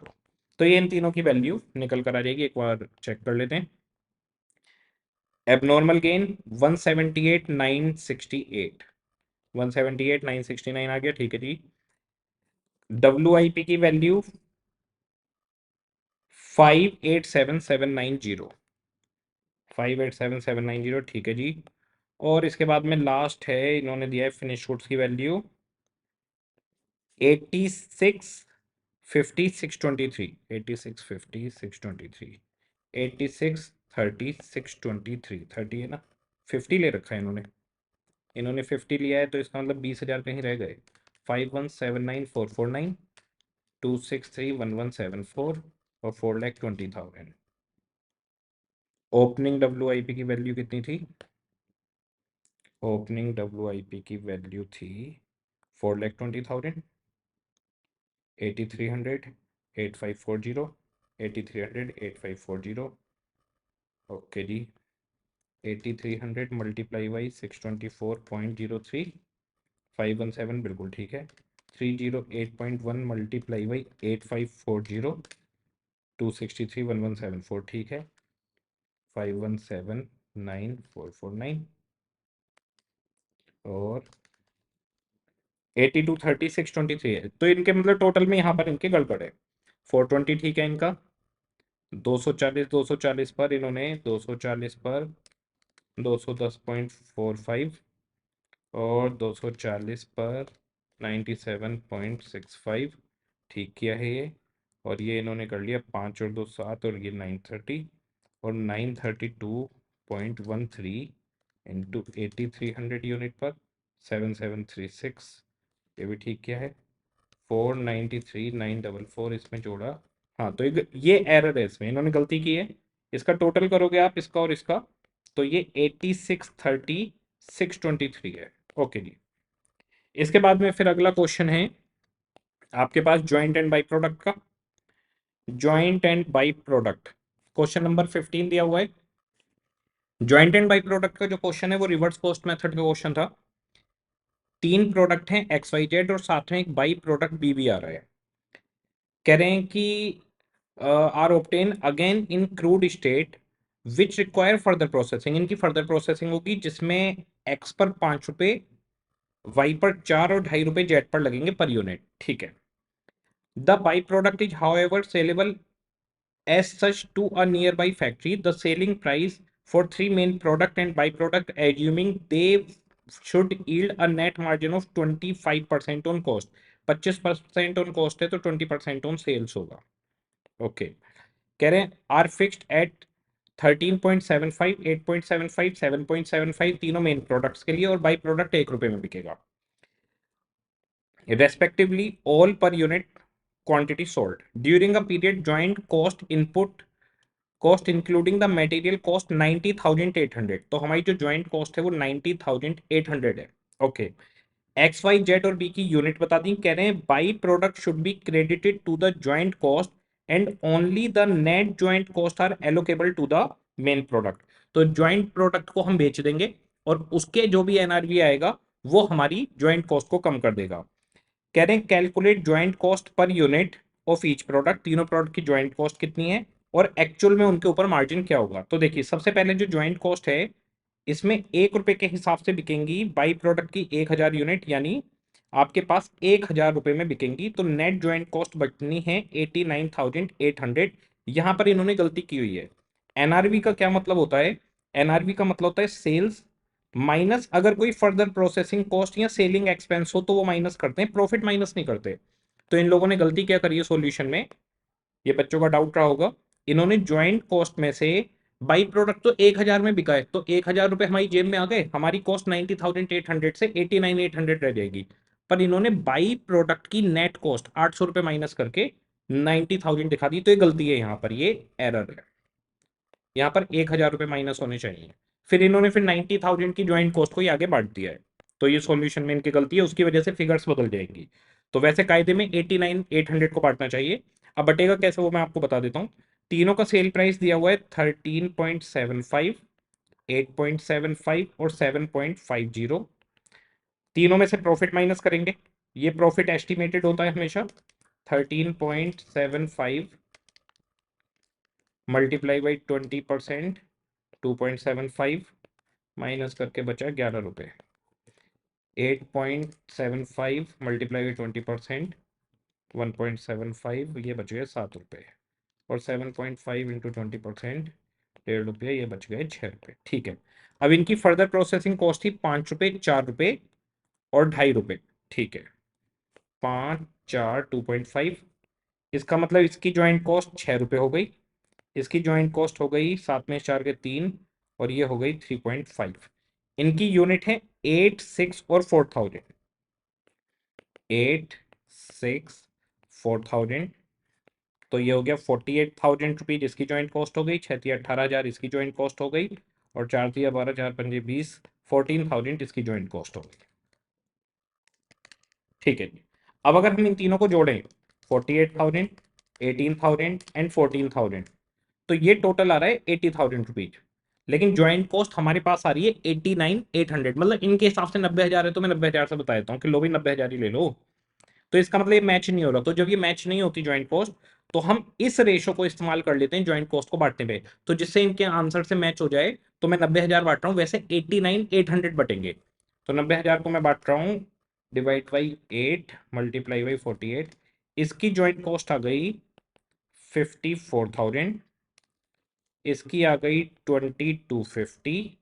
तो ये इन तीनों की वैल्यू निकल कर आ जाएगी, एक बार चेक कर लेते हैं। एबनॉर्मल गेन 178,968, 178,969 आ गया, ठीक है जी। डब्ल्यूआईपी की वैल्यू 587,790, 587,790, ठीक है जी। और इसके बाद में लास्ट है, इन्होंने दिया है फिनिश गुड्स की वैल्यू 86,50,623, 86,50,623, 86,30,623, 30 है ना, 50 ले रखा है इन्होंने, इन्होंने 50 लिया है, तो इसका मतलब 20,000 कहीं रह गए। 5179,449, 263,1174 और 4,20,000। ओपनिंग डब्ल्यूआईपी की वैल्यू कितनी थी? ओपनिंग डब्ल्यूआईपी की वैल्यू थी 4,20,000, 8,300, 8,540, 8,300, 8,540, ओके जी। 8,300 मल्टीप्लाई बाई 624.03, 517 बिल्कुल ठीक है। 308.1 मल्टीप्लाई बाई 8,540, 263,1174 ठीक है। 517,9,449 और 82,30,623 है, तो इनके मतलब टोटल में यहाँ पर इनके गड़बड़ है। 420 ठीक है इनका, 240 पर इन्होंने 240 पर 210.45 और 240 पर 97.65 ठीक किया है ये। और ये इन्होंने कर लिया 5 और 2 7 और ये 930 और 932.13 इंटू 8300 यूनिट पर 7736, ये भी ठीक किया है। 493,944 इसमें जोड़ा, हाँ तो ये एरर है, इसमें इन्होंने गलती की है। इसका टोटल करोगे आप इसका और इसका, तो ये 86,30,623 है। ओके जी। इसके बाद में फिर अगला क्वेश्चन है आपके पास ज्वाइंट एंड बाई प्रोडक्ट का। Joint and by product question number 15 दिया हुआ है। ज्वाइंट एंड बाई प्रोडक्ट का जो क्वेश्चन है वो रिवर्स कॉस्ट मेथड का क्वेश्चन था। 3 प्रोडक्ट हैं XYZ और साथ में एक बाई प्रोडक्ट बी भी आ रहा है। कह रहे हैं कि are obtain again in crude state which require further processing, इनकी फर्दर प्रोसेसिंग होगी जिसमें एक्स पर 5 रुपए, वाई पर 4 और 2.5 रुपए जेड पर लगेंगे पर यूनिट, ठीक है। The by product is how ever saleable as such to a nearby factory. The selling price for 3 main product and byproduct, assuming they should yield a net margin of 25% on cost. 25% on cost है तो 20% on sales होगा। Okay कह रहे हैं are fixed at 13.75, 8.75, 7.75 तीनों main products के लिए, और बाई प्रोडक्ट 1 रुपए में बिकेगा respectively all per unit quantity sold during a period joint cost input cost including the material cost 90,800, तो हमारी जो ज्वाइंट कॉस्ट है वो 90,800 है। ओके एक्स वाई जेड और बी की यूनिट बता दी, कह रहे हैं by product should be credited to the joint cost and only the net joint cost are allocable to the main product. तो ज्वाइंट प्रोडक्ट को हम बेच देंगे और उसके जो भी एनआरवी आएगा वो हमारी ज्वाइंट कॉस्ट को कम कर देगा। कह रहे हैं calculate joint cost per unit of each product, तीनों प्रोडक्ट की ज्वाइंट कॉस्ट कितनी है और एक्चुअल में उनके ऊपर मार्जिन क्या होगा। तो देखिए सबसे पहले जो ज्वाइंट कॉस्ट है इसमें 1 रुपए के हिसाब से बिकेंगी बाई प्रोडक्ट की 1,000 यूनिट, यानी आपके पास 1,000 रुपए में बिकेंगी। तो नेट ज्वाइंट कॉस्ट बचनी है 89,800। यहां पर इन्होंने गलती की हुई है। एनआरवी का क्या मतलब होता है? एनआरवी का मतलब होता है सेल्स माइनस अगर कोई फर्दर प्रोसेसिंग कॉस्ट या सेलिंग एक्सपेंस हो तो वो माइनस करते हैं, प्रॉफिट माइनस नहीं करते। तो इन लोगों ने गलती क्या करी है सॉल्यूशन में, ये बच्चों का डाउट रहा होगा। इन्होंने ज्वाइंट कॉस्ट में से बाई प्रोडक्ट तो 1,000 में बिका है तो 1,000 रुपए हमारी जेब में आ गए, हमारी कॉस्ट 90,800 से 89,800 रह जाएगी। पर इन्होंने बाई प्रोडक्ट की नेट कॉस्ट 800 रुपए माइनस करके 90,000 दिखा दी, तो ये गलती है, यहाँ पर ये एरर है। यहाँ पर 1,000 रुपए माइनस होने चाहिए। फिर इन्होंने फिर 90,000 की ज्वाइंट कॉस्ट को ही आगे बांट दिया है, तो ये सॉल्यूशन में इनकी गलती है, उसकी वजह से फिगर्स बदल जाएंगी। तो वैसे कायदे में 89,800 को बांटना चाहिए। अब बटेगा कैसे वो मैं आपको बता देता हूँ। तीनों का सेल प्राइस दिया हुआ है 13.75, 8.75 और 7.50। तीनों में से प्रॉफिट माइनस करेंगे, ये प्रॉफिट एस्टिमेटेड होता है हमेशा। 13.75 मल्टीप्लाई बाई 20%, 2.75 माइनस करके बचा 11 रुपये। 8.75 मल्टीप्लाई बाई 20%, 1.75, ये बच गए 7 रुपये। और 7.5 इंटू 20%, 1.5 रुपये, ये बच गए 6 रुपये। ठीक है। अब इनकी फर्दर प्रोसेसिंग कॉस्ट थी 5 रुपये, 4 रुपये और 2.5 रुपये। ठीक है, 5, 4, 2.5। इसका मतलब इसकी ज्वाइंट कॉस्ट 6 रुपये हो गई, इसकी ज्वाइंट कॉस्ट हो गई 7 में 4 के 3, और ये हो गई 3.5। इनकी यूनिट है 8, 6 और 4,000। 8, 6, 4,000। तो ये हो गया 48,000 रुपीज इसकी ज्वाइंट कॉस्ट हो गई। 6 × 18,000 इसकी ज्वाइंट कॉस्ट हो गई, और 4 × 12, 4 × 5 = 20, 14,000 इसकी ज्वाइंट कॉस्ट हो गई। ठीक है जी। अब अगर हम इन तीनों को जोड़ें 48,000, 18,000 एंड 14,000, तो ये टोटल आ रहा है 80,000 रुपीज। लेकिन ज्वाइंट कॉस्ट हमारे पास आ रही है 89,800। मतलब इनके हिसाब से 90,000 है तो मैं 90,000 से बता देता हूँ कि लो भाई 90,000 ही ले लो। तो इसका मतलब ये मैच नहीं हो रहा। तो जब ये मैच नहीं होती ज्वाइंट कॉस्ट, तो हम इस रेशो को इस्तेमाल कर लेते हैं ज्वाइंट कॉस्ट को बांटने पे, तो जिससे इनके आंसर से मैच हो जाए। तो मैं 90,000 बांट रहा हूँ, वैसे 89,800 बटेंगे। तो 90,000 को मैं बांट रहा हूँ डिवाइड बाई 8 मल्टीप्लाई बाई 48। इसकी ज्वाइंट कॉस्ट आ गई 54,000, इसकी आ गई 2250,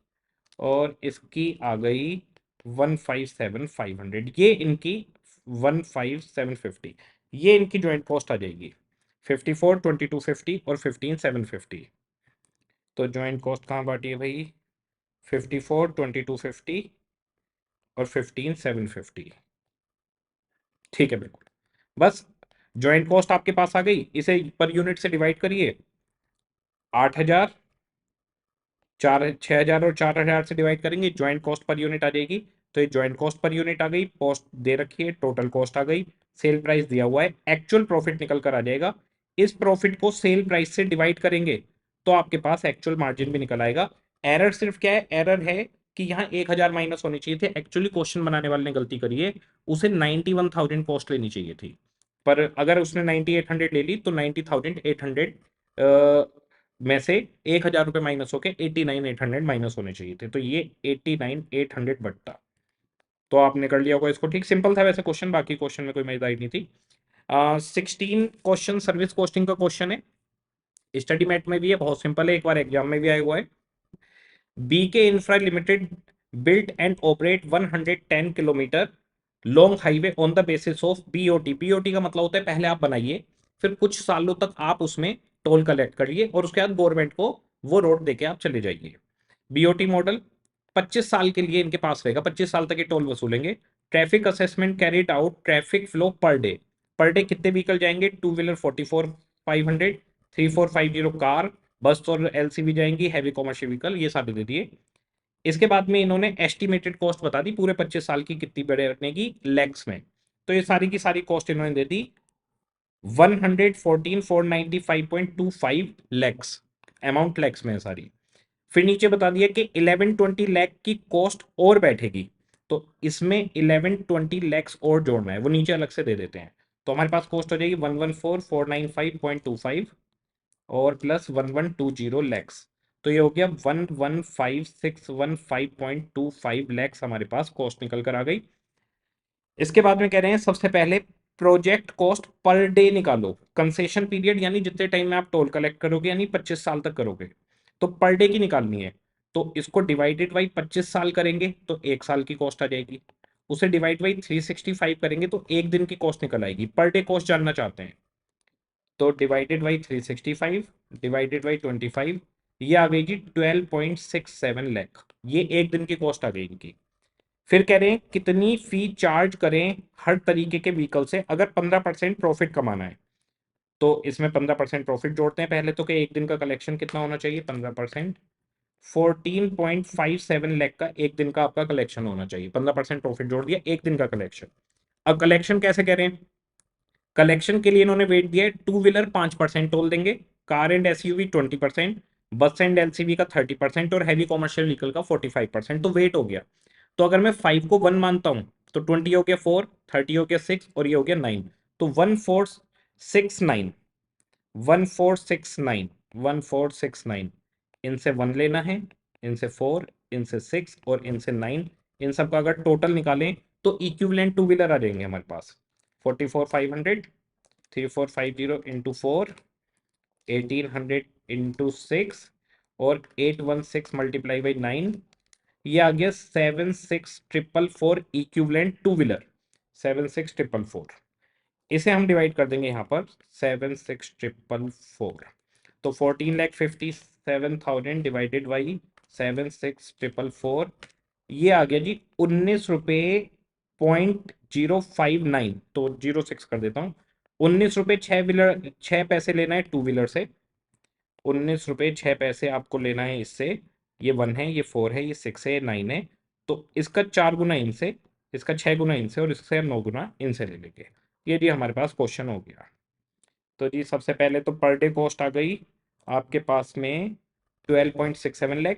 और इसकी आ गई 157,500। ये इनकी 15750, ये इनकी ज्वाइंट कॉस्ट आ जाएगी। 54, 2250 और 15,750। तो ज्वाइंट कॉस्ट कहाँ बांटी है भाई? 54, 2250 और 15,750। ठीक है, बिल्कुल। बस ज्वाइंट कॉस्ट आपके पास आ गई, इसे पर यूनिट से डिवाइड करिए। 8,000, 6,000 और 4,000 से डिवाइड करेंगे, ज्वाइंट कॉस्ट पर यूनिट आ जाएगी। तो ये ज्वाइंट कॉस्ट पर यूनिट आ गई, कॉस्ट दे रखी है, टोटल कॉस्ट आ गई, सेल प्राइस दिया हुआ है, एक्चुअल प्रॉफिट निकल कर आ जाएगा। इस प्रॉफिट को सेल प्राइस से डिवाइड करेंगे तो आपके पास एक्चुअल मार्जिन भी निकल आएगा। एरर सिर्फ क्या है? एरर है कि यहाँ 1,000 माइनस होने चाहिए थे। एक्चुअली क्वेश्चन बनाने वाले ने गलती करी है, उसे 91,000 कॉस्ट लेनी चाहिए थी। पर अगर उसने 9,800 ले ली तो 90,800 में से 1,000 रुपये माइनस होके 89,800 माइनस होने चाहिए थे, तो ये 89,800 बटता। तो आपने कर लिया होगा इसको। ठीक, सिंपल था वैसे क्वेश्चन, बाकी क्वेश्चन में कोई मजेदारी नहीं थी। 16 क्वेश्चन सर्विस कॉस्टिंग का क्वेश्चन है, स्टडी मैट में भी है, बहुत सिंपल है, एक बार एग्जाम में भी आया हुआ है। B K infra limited built and operate 110 kilometre long highway on the basis of BOT. BOT का मतलब होता है पहले आप बनाइए, फिर कुछ सालों तक आप उसमें टोल कलेक्ट करिए, और उसके बाद गवर्नमेंट को वो रोड देके आप चले जाइए। बीओटी मॉडल 25 साल के लिए इनके पास रहेगा, 25 साल तक ये टोल वसूलेंगे। Traffic assessment carried out, traffic flow per day कितने व्हीकल जाएंगे? 2 व्हीलर 44,500, 3450 कार, बस और एलसीवी जाएंगी, हैवी कॉमर्शियल व्हीकल, ये सारे दे दिए। इसके बाद में इन्होंने एस्टिमेटेड कॉस्ट बता दी पूरे 25 साल की कितनी बढ़ने की लैक्स में। तो ये सारी की सारी कॉस्ट इन्होंने दे दी 114,495.25 लैक्स, अमाउंट लैक्स में है सारी। फिर नीचे बता दिया कि 1120 लाख की कॉस्ट और बैठेगी, तो इसमें 1120 लाख और जोड़ना है, वो नीचे अलग से दे देते हैं। तो हमारे पास कॉस्ट हो जाएगी 114,495.25 और प्लस 1120 लैक्स, तो ये हो गया 115,615.25 लैक्स हमारे पास कॉस्ट निकल कर आ गई। इसके बाद में कह रहे हैं सबसे पहले प्रोजेक्ट कॉस्ट पर डे निकालो, कंसेशन पीरियड यानी जितने टाइम में आप टोल कलेक्ट करोगे यानी 25 साल तक करोगे, तो पर डे की निकालनी है। तो इसको डिवाइडेड बाई 25 साल करेंगे तो एक साल की कॉस्ट आ जाएगी, उसे डिवाइड बाई 365 करेंगे तो एक दिन की कॉस्ट निकल आएगी। पर डे कॉस्ट जानना चाहते हैं तो डिवाइडेड बाई 365 डिवाइडेड बाई 25, ये आ गई जी 12.67 लाख, ये एक दिन की कॉस्ट आ गई इनकी। फिर कह रहे हैं कितनी फी चार्ज करें हर तरीके के व्हीकल से अगर 15% प्रॉफिट कमाना है। तो इसमें 15% प्रॉफिट जोड़ते हैं पहले तो, कि एक दिन का कलेक्शन कितना होना चाहिए 15%, 14.57 लाख का एक दिन का आपका कलेक्शन होना चाहिए। 15% प्रॉफिट जोड़ दिया, एक दिन का कलेक्शन। अब कलेक्शन कैसे करें, कलेक्शन के लिए इन्होंने वेट दिया है, टू व्हीलर 5% टोल देंगे, कार एंड एसयूवी 20%, बस एंड एलसीवी का 30% और हैवी कॉमर्शियल व्हीकल का 45%। तो वेट हो गया, तो अगर मैं 5 को 1 मानता हूं तो 20 हो गया 4, 30 हो गया 6 और ये हो गया 9, तो 1469, 1469, 1469, इनसे 1 लेना है, इनसे 4, इनसे 6 और इनसे 9, इन सब का अगर टोटल निकालें तो इक्विवेलेंट टू व्हीलर आ जाएंगे हमारे पास 44,500, 3450 इंटू 4, 1800 इंटू 6 और 816 मल्टीप्लाई बाई 9, ये आ गया 76,444 इक्विवेलेंट टू व्हीलर, 76,444। इसे हम डिवाइड कर देंगे यहाँ पर 76,444, तो 14,57,000 डिवाइडेड बाई 76,444, ये आ गया जी 19 रुपये .059, तो 06 कर देता हूँ, 19 रुपये 6 पैसे लेना है टू व्हीलर से, 19 रुपये 6 पैसे आपको लेना है इससे। ये 1 है, ये 4 है, ये 6 है, ये 9 है, तो इसका 4 गुना इनसे, इसका 6 गुना इनसे और इससे 9 गुना इनसे ले लेंगे। ये जी हमारे पास क्वेश्चन हो गया। तो जी सबसे पहले तो पर डे कॉस्ट आ गई आपके पास में 12.67 लाख,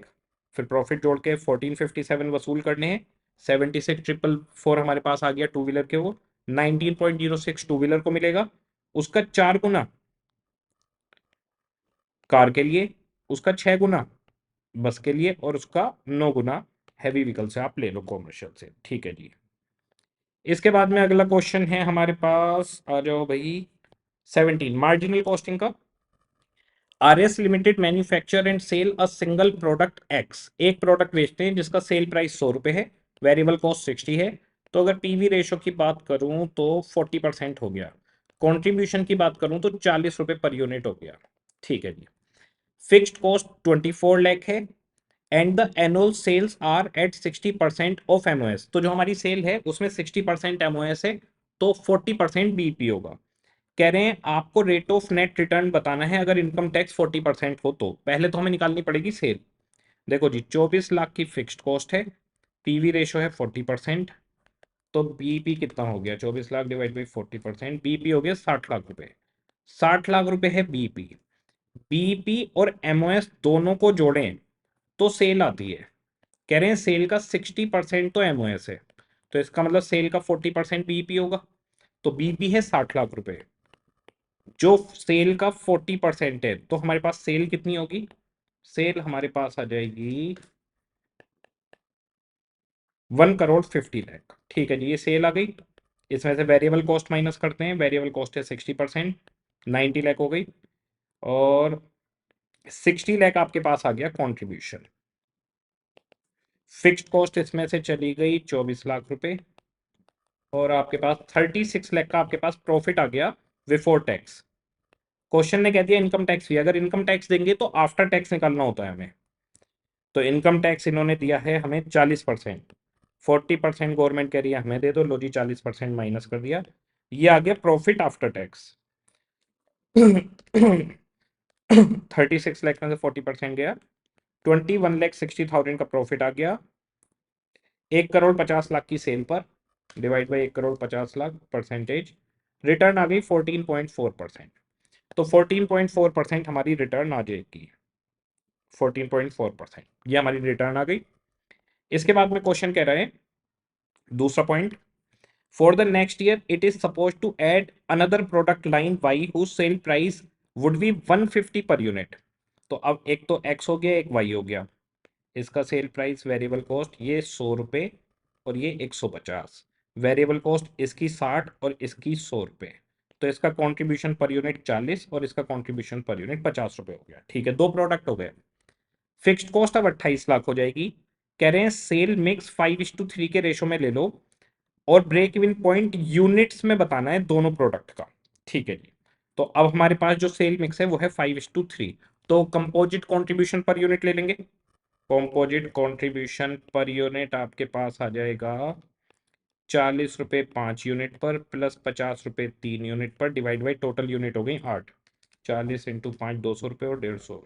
फिर प्रॉफिट जोड़ के 1457 वसूल करने हैं, 76,444 हमारे पास आ गया टू व्हीलर के, वो 19.06 टू व्हीलर को मिलेगा, उसका 4 गुना कार के लिए, उसका 6 गुना बस के लिए और उसका 9 गुना हैवी व्हीकल से आप ले लो कॉमर्शियल से। ठीक है जी। इसके बाद में अगला क्वेश्चन है हमारे पास, आ जाओ भाई 17, मार्जिनल कॉस्टिंग का। RS limited manufacture and sell a single product X, एक प्रोडक्ट बेचते हैं जिसका सेल प्राइस 100 रुपए है, वेरिएबल कॉस्ट 60 है, तो अगर पीवी रेशो की बात करूं तो 40% हो गया, कंट्रीब्यूशन की बात करूं तो 40 रुपए पर यूनिट हो गया। ठीक है जी। फिक्स्ड कॉस्ट 24 लाख है and the annual sales are at 60% of MOS, तो जो हमारी सेल है उसमें 60% एमओएस है, तो 40% बीपी होगा। कह रहे हैं आपको रेट ऑफ नेट रिटर्न बताना है अगर इनकम टैक्स 40% हो, तो पहले तो हमें निकालनी पड़ेगी सेल। देखो जी 24 लाख की फिक्स्ड कॉस्ट है, पीवी रेशो है 40%, तो बीपी कितना हो गया, 24 लाख डिवाइड बाई 40%, बीपी हो गया 60 लाख रुपए, 60 लाख रुपए है बीपी। बीपी और एमओएस दोनों को जोड़ें तो सेल आती है, कह रहे हैं सेल का 60% तो एमओएस है, तो इसका मतलब सेल का 40% बीपी होगा, तो बीपी है 60 लाख रुपए, जो सेल का 40% है, तो हमारे पास सेल कितनी होगी, सेल हमारे पास आ जाएगी 1,50,00,000। ठीक है जी, ये सेल आ गई। इसमें से वेरिएबल कॉस्ट माइनस करते हैं, वेरिएबल कॉस्ट है 60%, 90 लाख हो गई, और 60 लाख आपके पास आ गया कॉन्ट्रीब्यूशन। फिक्स्ड कॉस्ट इसमें से चली गई 24 लाख रुपए, और आपके पास 36 लाख का आपके पास प्रॉफिट आ गया बिफोर टैक्स। क्वेश्चन ने कह दिया इनकम टैक्स भी, अगर इनकम टैक्स देंगे तो आफ्टर टैक्स निकालना होता है हमें, तो इनकम टैक्स इन्होंने दिया है हमें 40%, 40% गवर्नमेंट कह रही है हमें दे दो, लो जी 40% माइनस कर दिया, ये आ गया प्रॉफिट आफ्टर टैक्स। 36 लाख में से 40% गया 21,60,000 का प्रॉफिट आ गया 1,50,00,000 की सेल पर, डिवाइड बाई 1,50,00,000 परसेंटेज, रिटर्न आ गई 14.4%। तो 14.4% हमारी रिटर्न आ जाएगी, 14.4% ये हमारी रिटर्न आ गई। इसके बाद में क्वेश्चन कह रहा है दूसरा point, for the next year it is suppose to add another product line Y whose sale price would be 150 per unit. तो अब एक तो एक्स हो गया, एक वाई हो गया, इसका सेल प्राइस वेरिएबल कॉस्ट ये 100 रुपये और ये 150, वेरिएबल कॉस्ट इसकी 60 और इसकी 100 रुपये, तो इसका कंट्रीब्यूशन पर यूनिट 40 और इसका कंट्रीब्यूशन पर यूनिट 50 रुपये हो गया। ठीक है, दो प्रोडक्ट हो गए। फिक्स्ड कॉस्ट अब 28 लाख हो जाएगी। कह रहे हैं सेल मिक्स 5:3 के रेशो में ले लो और ब्रेक इवन पॉइंट यूनिट्स में बताना है दोनों प्रोडक्ट का। ठीक है जी, तो अब हमारे पास जो सेल मिक्स है वो है 5:3, तो कंपोजिट कंट्रीब्यूशन पर यूनिट ले लेंगे। कंपोजिट कंट्रीब्यूशन पर यूनिट आपके पास आ जाएगा 40 रुपये 5 यूनिट पर प्लस 50 रुपये 3 यूनिट पर, डिवाइड बाई टोटल यूनिट हो गई 8, 40 इंटू 5 200 रुपये और 150,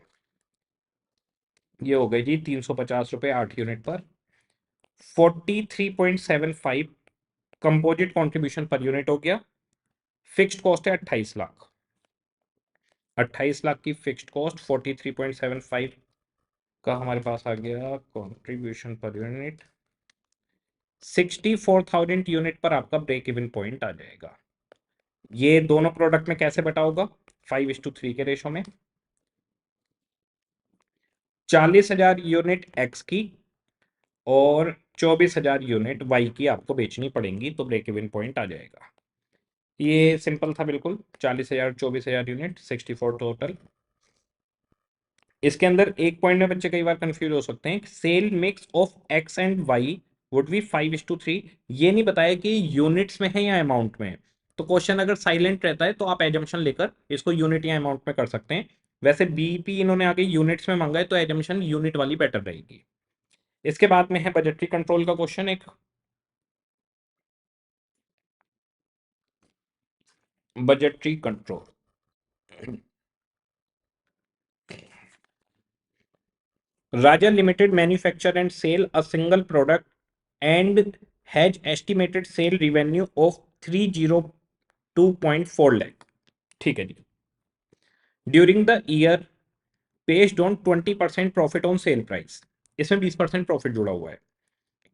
ये हो गई जी 350 रुपये 8 यूनिट पर। 43.75 कंपोजिट कंट्रीब्यूशन पर यूनिट हो गया। फिक्स्ड कॉस्ट है 28 लाख, 28 लाख की फिक्स्ड कॉस्ट 43.75 का हमारे पास आ गया कंट्रीब्यूशन पर यूनिट, 64,000 यूनिट पर आपका ब्रेक इवन पॉइंट आ जाएगा। ये दोनों प्रोडक्ट में कैसे बटा होगा, 5:3 के रेशो में, 40,000 यूनिट एक्स की और 24,000 यूनिट वाई की आपको बेचनी पड़ेंगी, तो ब्रेक इवन पॉइंट आ जाएगा। ये सिंपल था बिल्कुल, 40,000 24,000 यूनिट 64 टोटल। इसके अंदर एक पॉइंट में बच्चे कई बार कंफ्यूज हो सकते हैं, sale mix of X and Y would be 5:3, ये नहीं बताया कि यूनिट्स में है या अमाउंट में है। तो क्वेश्चन अगर साइलेंट रहता है तो आप एजम्पशन लेकर इसको यूनिट या अमाउंट में कर सकते हैं। वैसे बीपी इन्होंने आगे यूनिट्स में मांगा है तो एजम्पशन यूनिट वाली बेटर रहेगी। इसके बाद में है बजटरी कंट्रोल का क्वेश्चन एक, budgetary control. Raja Limited manufacture and sell a single product and has estimated sale revenue of 302.4 lakh। ठीक है जी, during the year based on 20% profit on sale price, इसमें 20% प्रॉफिट जुड़ा हुआ है।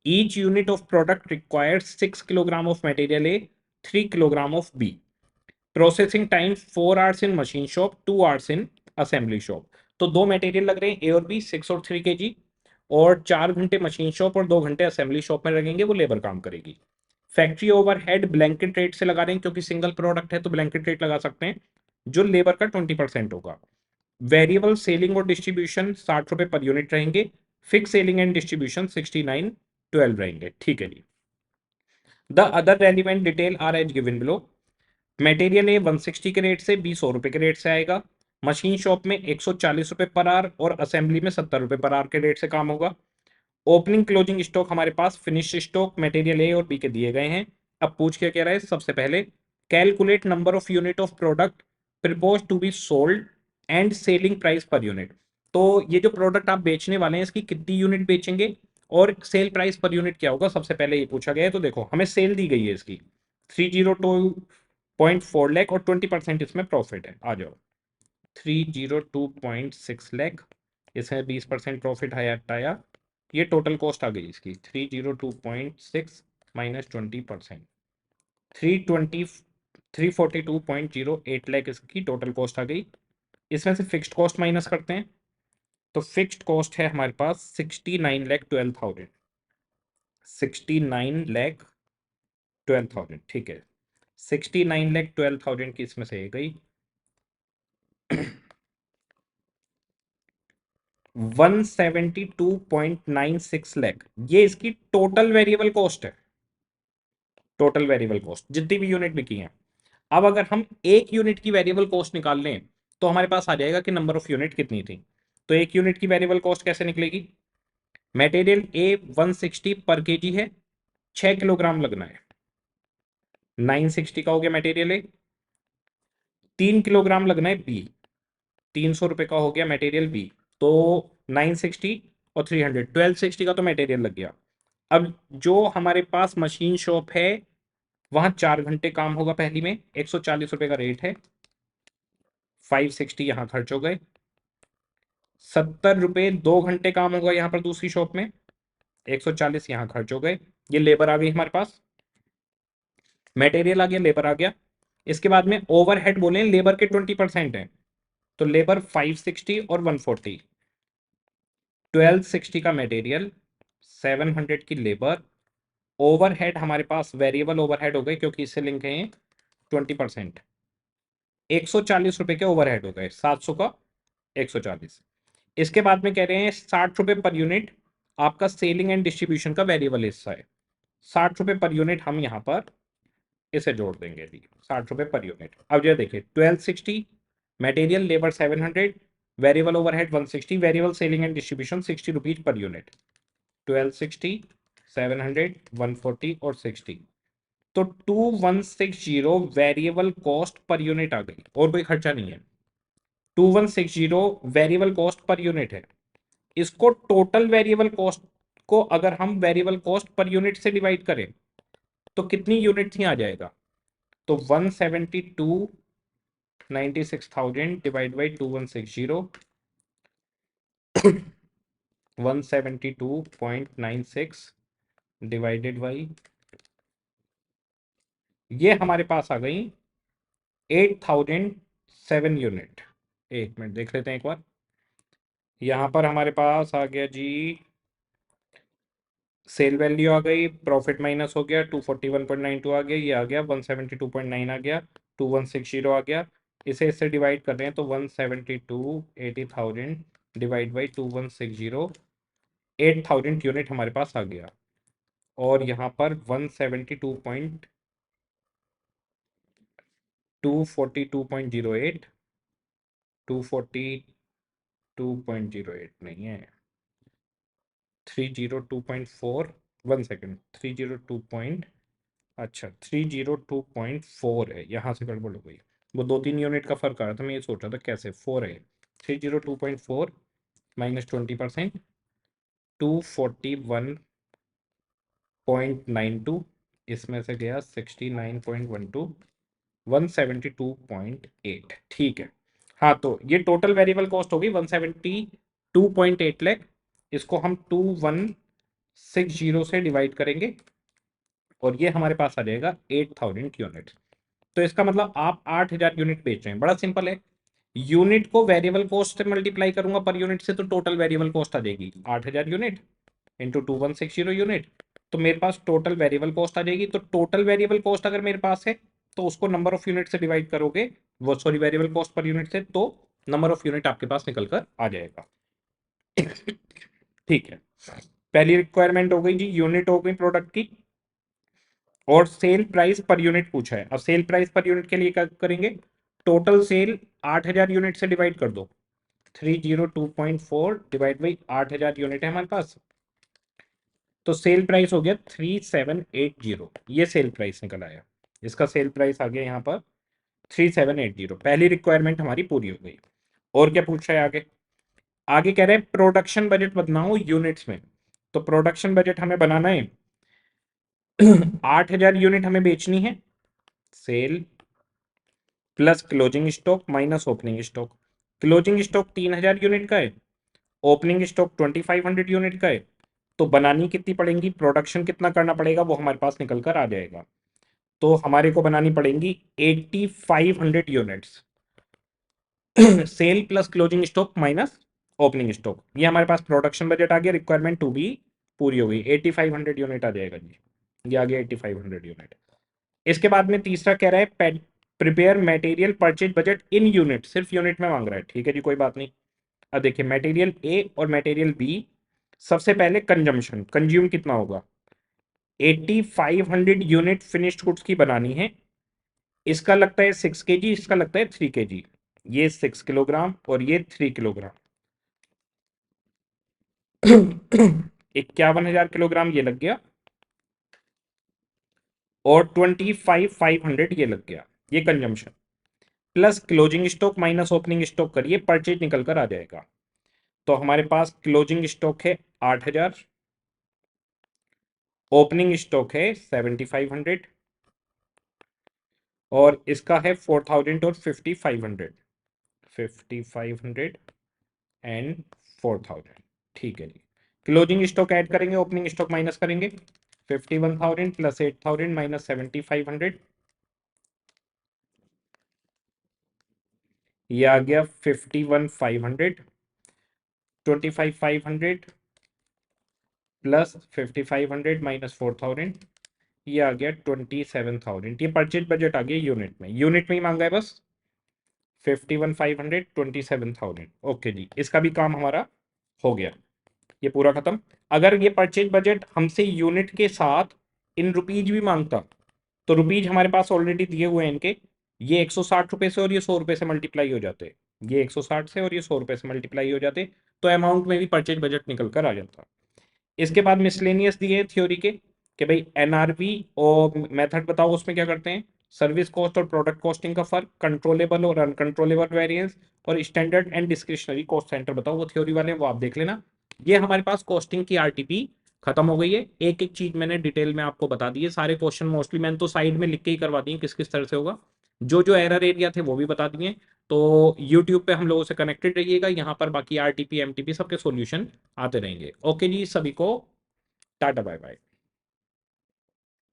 Each unit of product requires 6 kilogram of material A, 3 kilogram of B, processing time 4 hours in machine shop, 2 hours in assembly shop. तो दो material लग रहे हैं ए और बी, 6 और 3 kg, और 4 घंटे मशीन शॉप और 2 घंटे असेंबली शॉप में लगेंगे, वो लेबर काम करेगी। फैक्ट्री ओवरहेड ब्लैंकेट रेट से लगा रहे हैं क्योंकि सिंगल प्रोडक्ट है तो ब्लैंकेट रेट लगा सकते हैं, जो लेबर का 20% होगा। वेरिएबल सेलिंग और डिस्ट्रीब्यूशन 60 रुपये पर यूनिट रहेंगे, फिक्स सेलिंग एंड डिस्ट्रीब्यूशन 69.12 रहेंगे। ठीक है जी, the other relevant detail are as given below. Material A 160 के रेट से 100 रुपये के रेट से आएगा, मशीन शॉप में 140 रुपये पर आवर और असेंबली में 70 रुपये पर आवर के रेट से काम होगा। ओपनिंग क्लोजिंग स्टॉक हमारे पास फिनिश स्टॉक मटेरियल ए और बी के दिए गए हैं। अब पूछ के कह रहा है सबसे पहले, calculate number of unit of product propose to be sold and selling price per unit. तो ये जो प्रोडक्ट आप बेचने वाले हैं इसकी कितनी यूनिट बेचेंगे और सेल प्राइस पर यूनिट क्या होगा, सबसे पहले ये पूछा गया है। तो देखो हमें सेल दी गई है इसकी 302.4 लाख और 20% इसमें प्रॉफिट है। आ जाओ, 302.6 लाख, इसमें 20% प्रॉफिट हटाया, ये टोटल कॉस्ट आ गई इसकी 302.6 माइनस 20%, 342.08 लाख इसकी टोटल कॉस्ट आ गई। इसमें से फिक्स्ड कॉस्ट माइनस करते हैं, तो फिक्स्ड कॉस्ट है हमारे पास 69,12,000, 69,12,000। ठीक है, 69,12,000 की इसमें से गई 172.96 लाख, ये इसकी टोटल वेरिएबल कॉस्ट है, टोटल वेरिएबल कॉस्ट जितनी भी यूनिट बिकी है। अब अगर हम एक यूनिट की वेरिएबल कॉस्ट निकाल लें तो हमारे पास आ जाएगा कि नंबर ऑफ यूनिट कितनी थी। तो एक यूनिट की वेरिएबल कॉस्ट कैसे निकलेगी, मटेरियल ए 160 पर केजी है, 6 किलोग्राम लगना है, 960 का हो गया मटेरियल ए। 3 किलोग्राम लगना है बी, 300 रुपए का हो गया मटेरियल बी, तो 960 और 300, 1260 का तो मटेरियल लग गया। अब जो हमारे पास मशीन शॉप है वहां 4 घंटे काम होगा, पहली में 140 रुपए का रेट है, 560 यहाँ खर्च हो गए। 70 रुपए 2 घंटे काम होगा यहाँ पर दूसरी शॉप में, 140 यहाँ खर्च हो गए। ये लेबर आ गई हमारे पास, मटेरियल आ गया, लेबर आ गया। इसके बाद में ओवरहेड बोले लेबर के 20% है, तो लेबर 560 और 140, 1260 का मटेरियल, 700 की लेबर। ओवरहेड हमारे पास वेरिएबल ओवरहेड हो गए क्योंकि इससे लिंक है 20%, 140 रुपए के ओवरहेड हो गए, 700 का 140। इसके बाद में कह रहे हैं 60 रुपए पर यूनिट आपका सेलिंग एंड डिस्ट्रीब्यूशन का वेरिएबल हिस्सा है। 60 रुपए पर यूनिट हम यहाँ पर इसे जोड़ देंगे जी, 60 रुपए पर यूनिट। अब ये देखिए 1260 material, labour 700, variable overhead 160, variable selling and distribution 60 rupees per unit. 1260, 700, 140 और 60, तो 2160 वेरिएबल कॉस्ट पर यूनिट आ गई, और कोई खर्चा नहीं है। 2160 वेरिएबल कॉस्ट पर यूनिट है। इसको टोटल वेरिएबल कॉस्ट को अगर हम वेरिएबल कॉस्ट पर यूनिट से डिवाइड करें तो कितनी यूनिट ही आ जाएगा, तो 172 96,000 डिवाइड बाई 2160, 172.96 डिवाइडेड बाई, ये हमारे पास आ गई 8007 यूनिट। एक मिनट देख लेते हैं एक बार, यहां पर हमारे पास आ गया जी सेल वैल्यू आ गई, प्रॉफिट माइनस हो गया, 241.92 आ गया, ये आ गया 172.9 आ गया, 2160 आ गया। इसे इससे डिवाइड कर रहे हैं तो 172 80,000 डिवाइड बाई 2160, 8000 यूनिट हमारे पास आ गया। और यहाँ पर 172.242.08, 242.08 नहीं है, 302.4, 1 सेकेंड, 302 पॉइंट, अच्छा 302.4 है, यहाँ से गड़बड़ हो गई। वो 2-3 यूनिट का फर्क आ रहा था, मैं ये सोच रहा था कैसे 4 है। 302.4 माइनस 20%, 241.92, इसमें से गया 69.12, 172.8, ठीक है। हाँ तो ये टोटल वेरिएबल कॉस्ट होगी 172.8 लाख। इसको हम 2160 से डिवाइड करेंगे और ये हमारे पास आ जाएगा 8000 यूनिट। तो इसका मतलब आप 8000 यूनिट बेच रहे हैं, बड़ा सिंपल है। यूनिट को वेरिएबल कॉस्ट से मल्टीप्लाई करूंगा पर यूनिट से, तो टोटल वेरिएबल कॉस्ट आ जाएगी 8000 यूनिट इंटू 2160 यूनिट, तो मेरे पास टोटल वेरिएबल कॉस्ट आ जाएगी। तो टोटल वेरिएबल कॉस्ट अगर मेरे पास है तो उसको नंबर ऑफ यूनिट से डिवाइड करोगे, वो sorry variable cost per unit से, तो नंबर ऑफ यूनिट आपके पास निकल कर आ जाएगा। ठीक है, पहली रिक्वायरमेंट हो गई जी, यूनिट हो गई प्रोडक्ट की, और सेल प्राइस पर यूनिट पूछा है। अब सेल प्राइस पर यूनिट के लिए क्या करेंगे, टोटल सेल 8000 यूनिट से डिवाइड कर दो, 302.4 डिवाइड बाई 8000 यूनिट है हमारे पास, तो सेल प्राइस हो गया 3780, ये सेल प्राइस निकल आया। इसका सेल प्राइस आ गया यहाँ पर 3780। पहली रिक्वायरमेंट हमारी पूरी हो गई। और क्या पूछ रहा है आगे, आगे कह रहे हैं प्रोडक्शन बजट बनाओ यूनिट्स में। तो प्रोडक्शन बजट हमें बनाना है 8000 यूनिट हमें बेचनी है, sale plus closing stock minus opening stock. Closing stock 3000 unit का है, ओपनिंग स्टॉक 2500 यूनिट का है, तो बनानी कितनी पड़ेंगी, प्रोडक्शन कितना करना पड़ेगा वो हमारे पास निकल कर आ जाएगा। तो हमारे को बनानी पड़ेंगी 8500 units, sale plus closing stock minus opening stock, ये हमारे पास प्रोडक्शन बजट आ गया। रिक्वायरमेंट टू बी पूरी हो गई, 8500 यूनिट आ जाएगा जी, ये आ गया 8500 यूनिट। इसके बाद में तीसरा कह रहा है prepare material purchase budget in unit, सिर्फ यूनिट में मांग रहा है, ठीक है जी कोई बात नहीं। अब देखिए मटेरियल ए और मटेरियल बी, सबसे पहले कंजम्पशन, कंज्यूम कितना होगा, 8500 यूनिट फिनिश्ड गुड्स की बनानी है। इसका लगता है 6 kg, इसका लगता है 3 kg, ये 6 किलोग्राम और ये 3 किलोग्राम, 51,000 किलोग्राम ये लग गया, और 25,500 ये लग गया, ये consumption plus closing stock minus opening stock करिए, परचेज निकल कर आ जाएगा तो हमारे पास क्लोजिंग स्टॉक है 8,000, ओपनिंग स्टॉक है 7,500 और इसका है 4,000 और 5,500, 5,500 एंड 4,000। ठीक है जी, क्लोजिंग स्टॉक ऐड करेंगे, ओपनिंग स्टॉक माइनस करेंगे। 51,000 प्लस 8,000 माइनस 7,500, ये आ गया 51,500। 25,500 प्लस 5,500 माइनस 4,000, ये आ गया 27,000। ये परचेज बजट आ गया यूनिट में, यूनिट में ही मांगा है बस। 51,500 27,000। ओके जी, इसका भी काम हमारा हो गया, ये पूरा खत्म। अगर ये परचेज बजट हमसे यूनिट के साथ इन रुपीज भी मांगता तो रुपीज हमारे पास ऑलरेडी दिए हुए हैं इनके, ये 160 रुपए से और ये 100 रुपए से मल्टीप्लाई हो जाते, ये 160 से और ये 100 रुपए से मल्टीप्लाई हो जाते, तो अमाउंट में भी परचेज बजट निकल कर आ जाता। इसके बाद मिसलेनियस दिए थ्योरी के कि भाई एनआरवी और मेथड बताओ उसमें क्या करते हैं, सर्विस कॉस्ट और प्रोडक्ट कॉस्टिंग का फर्क, कंट्रोलेबल और अनकंट्रोलेबल वेरिएंस, और standard and discretionary cost centre बताओ, वो थ्योरी वाले वो आप देख लेना। ये हमारे पास कॉस्टिंग की आरटीपी खत्म हो गई है। एक एक चीज मैंने डिटेल में आपको बता दी है, सारे क्वेश्चन मोस्टली मैंने तो साइड में लिख के ही करवा दिए किस किस तरह से होगा, जो जो एरर एरिया थे वो भी बता दिए। तो यूट्यूब पे हम लोगों से कनेक्टेड रहिएगा, यहाँ पर बाकी आरटीपी एमटीपी सबके सॉल्यूशन आते रहेंगे। ओके जी, सभी को टाटा बाय बाय।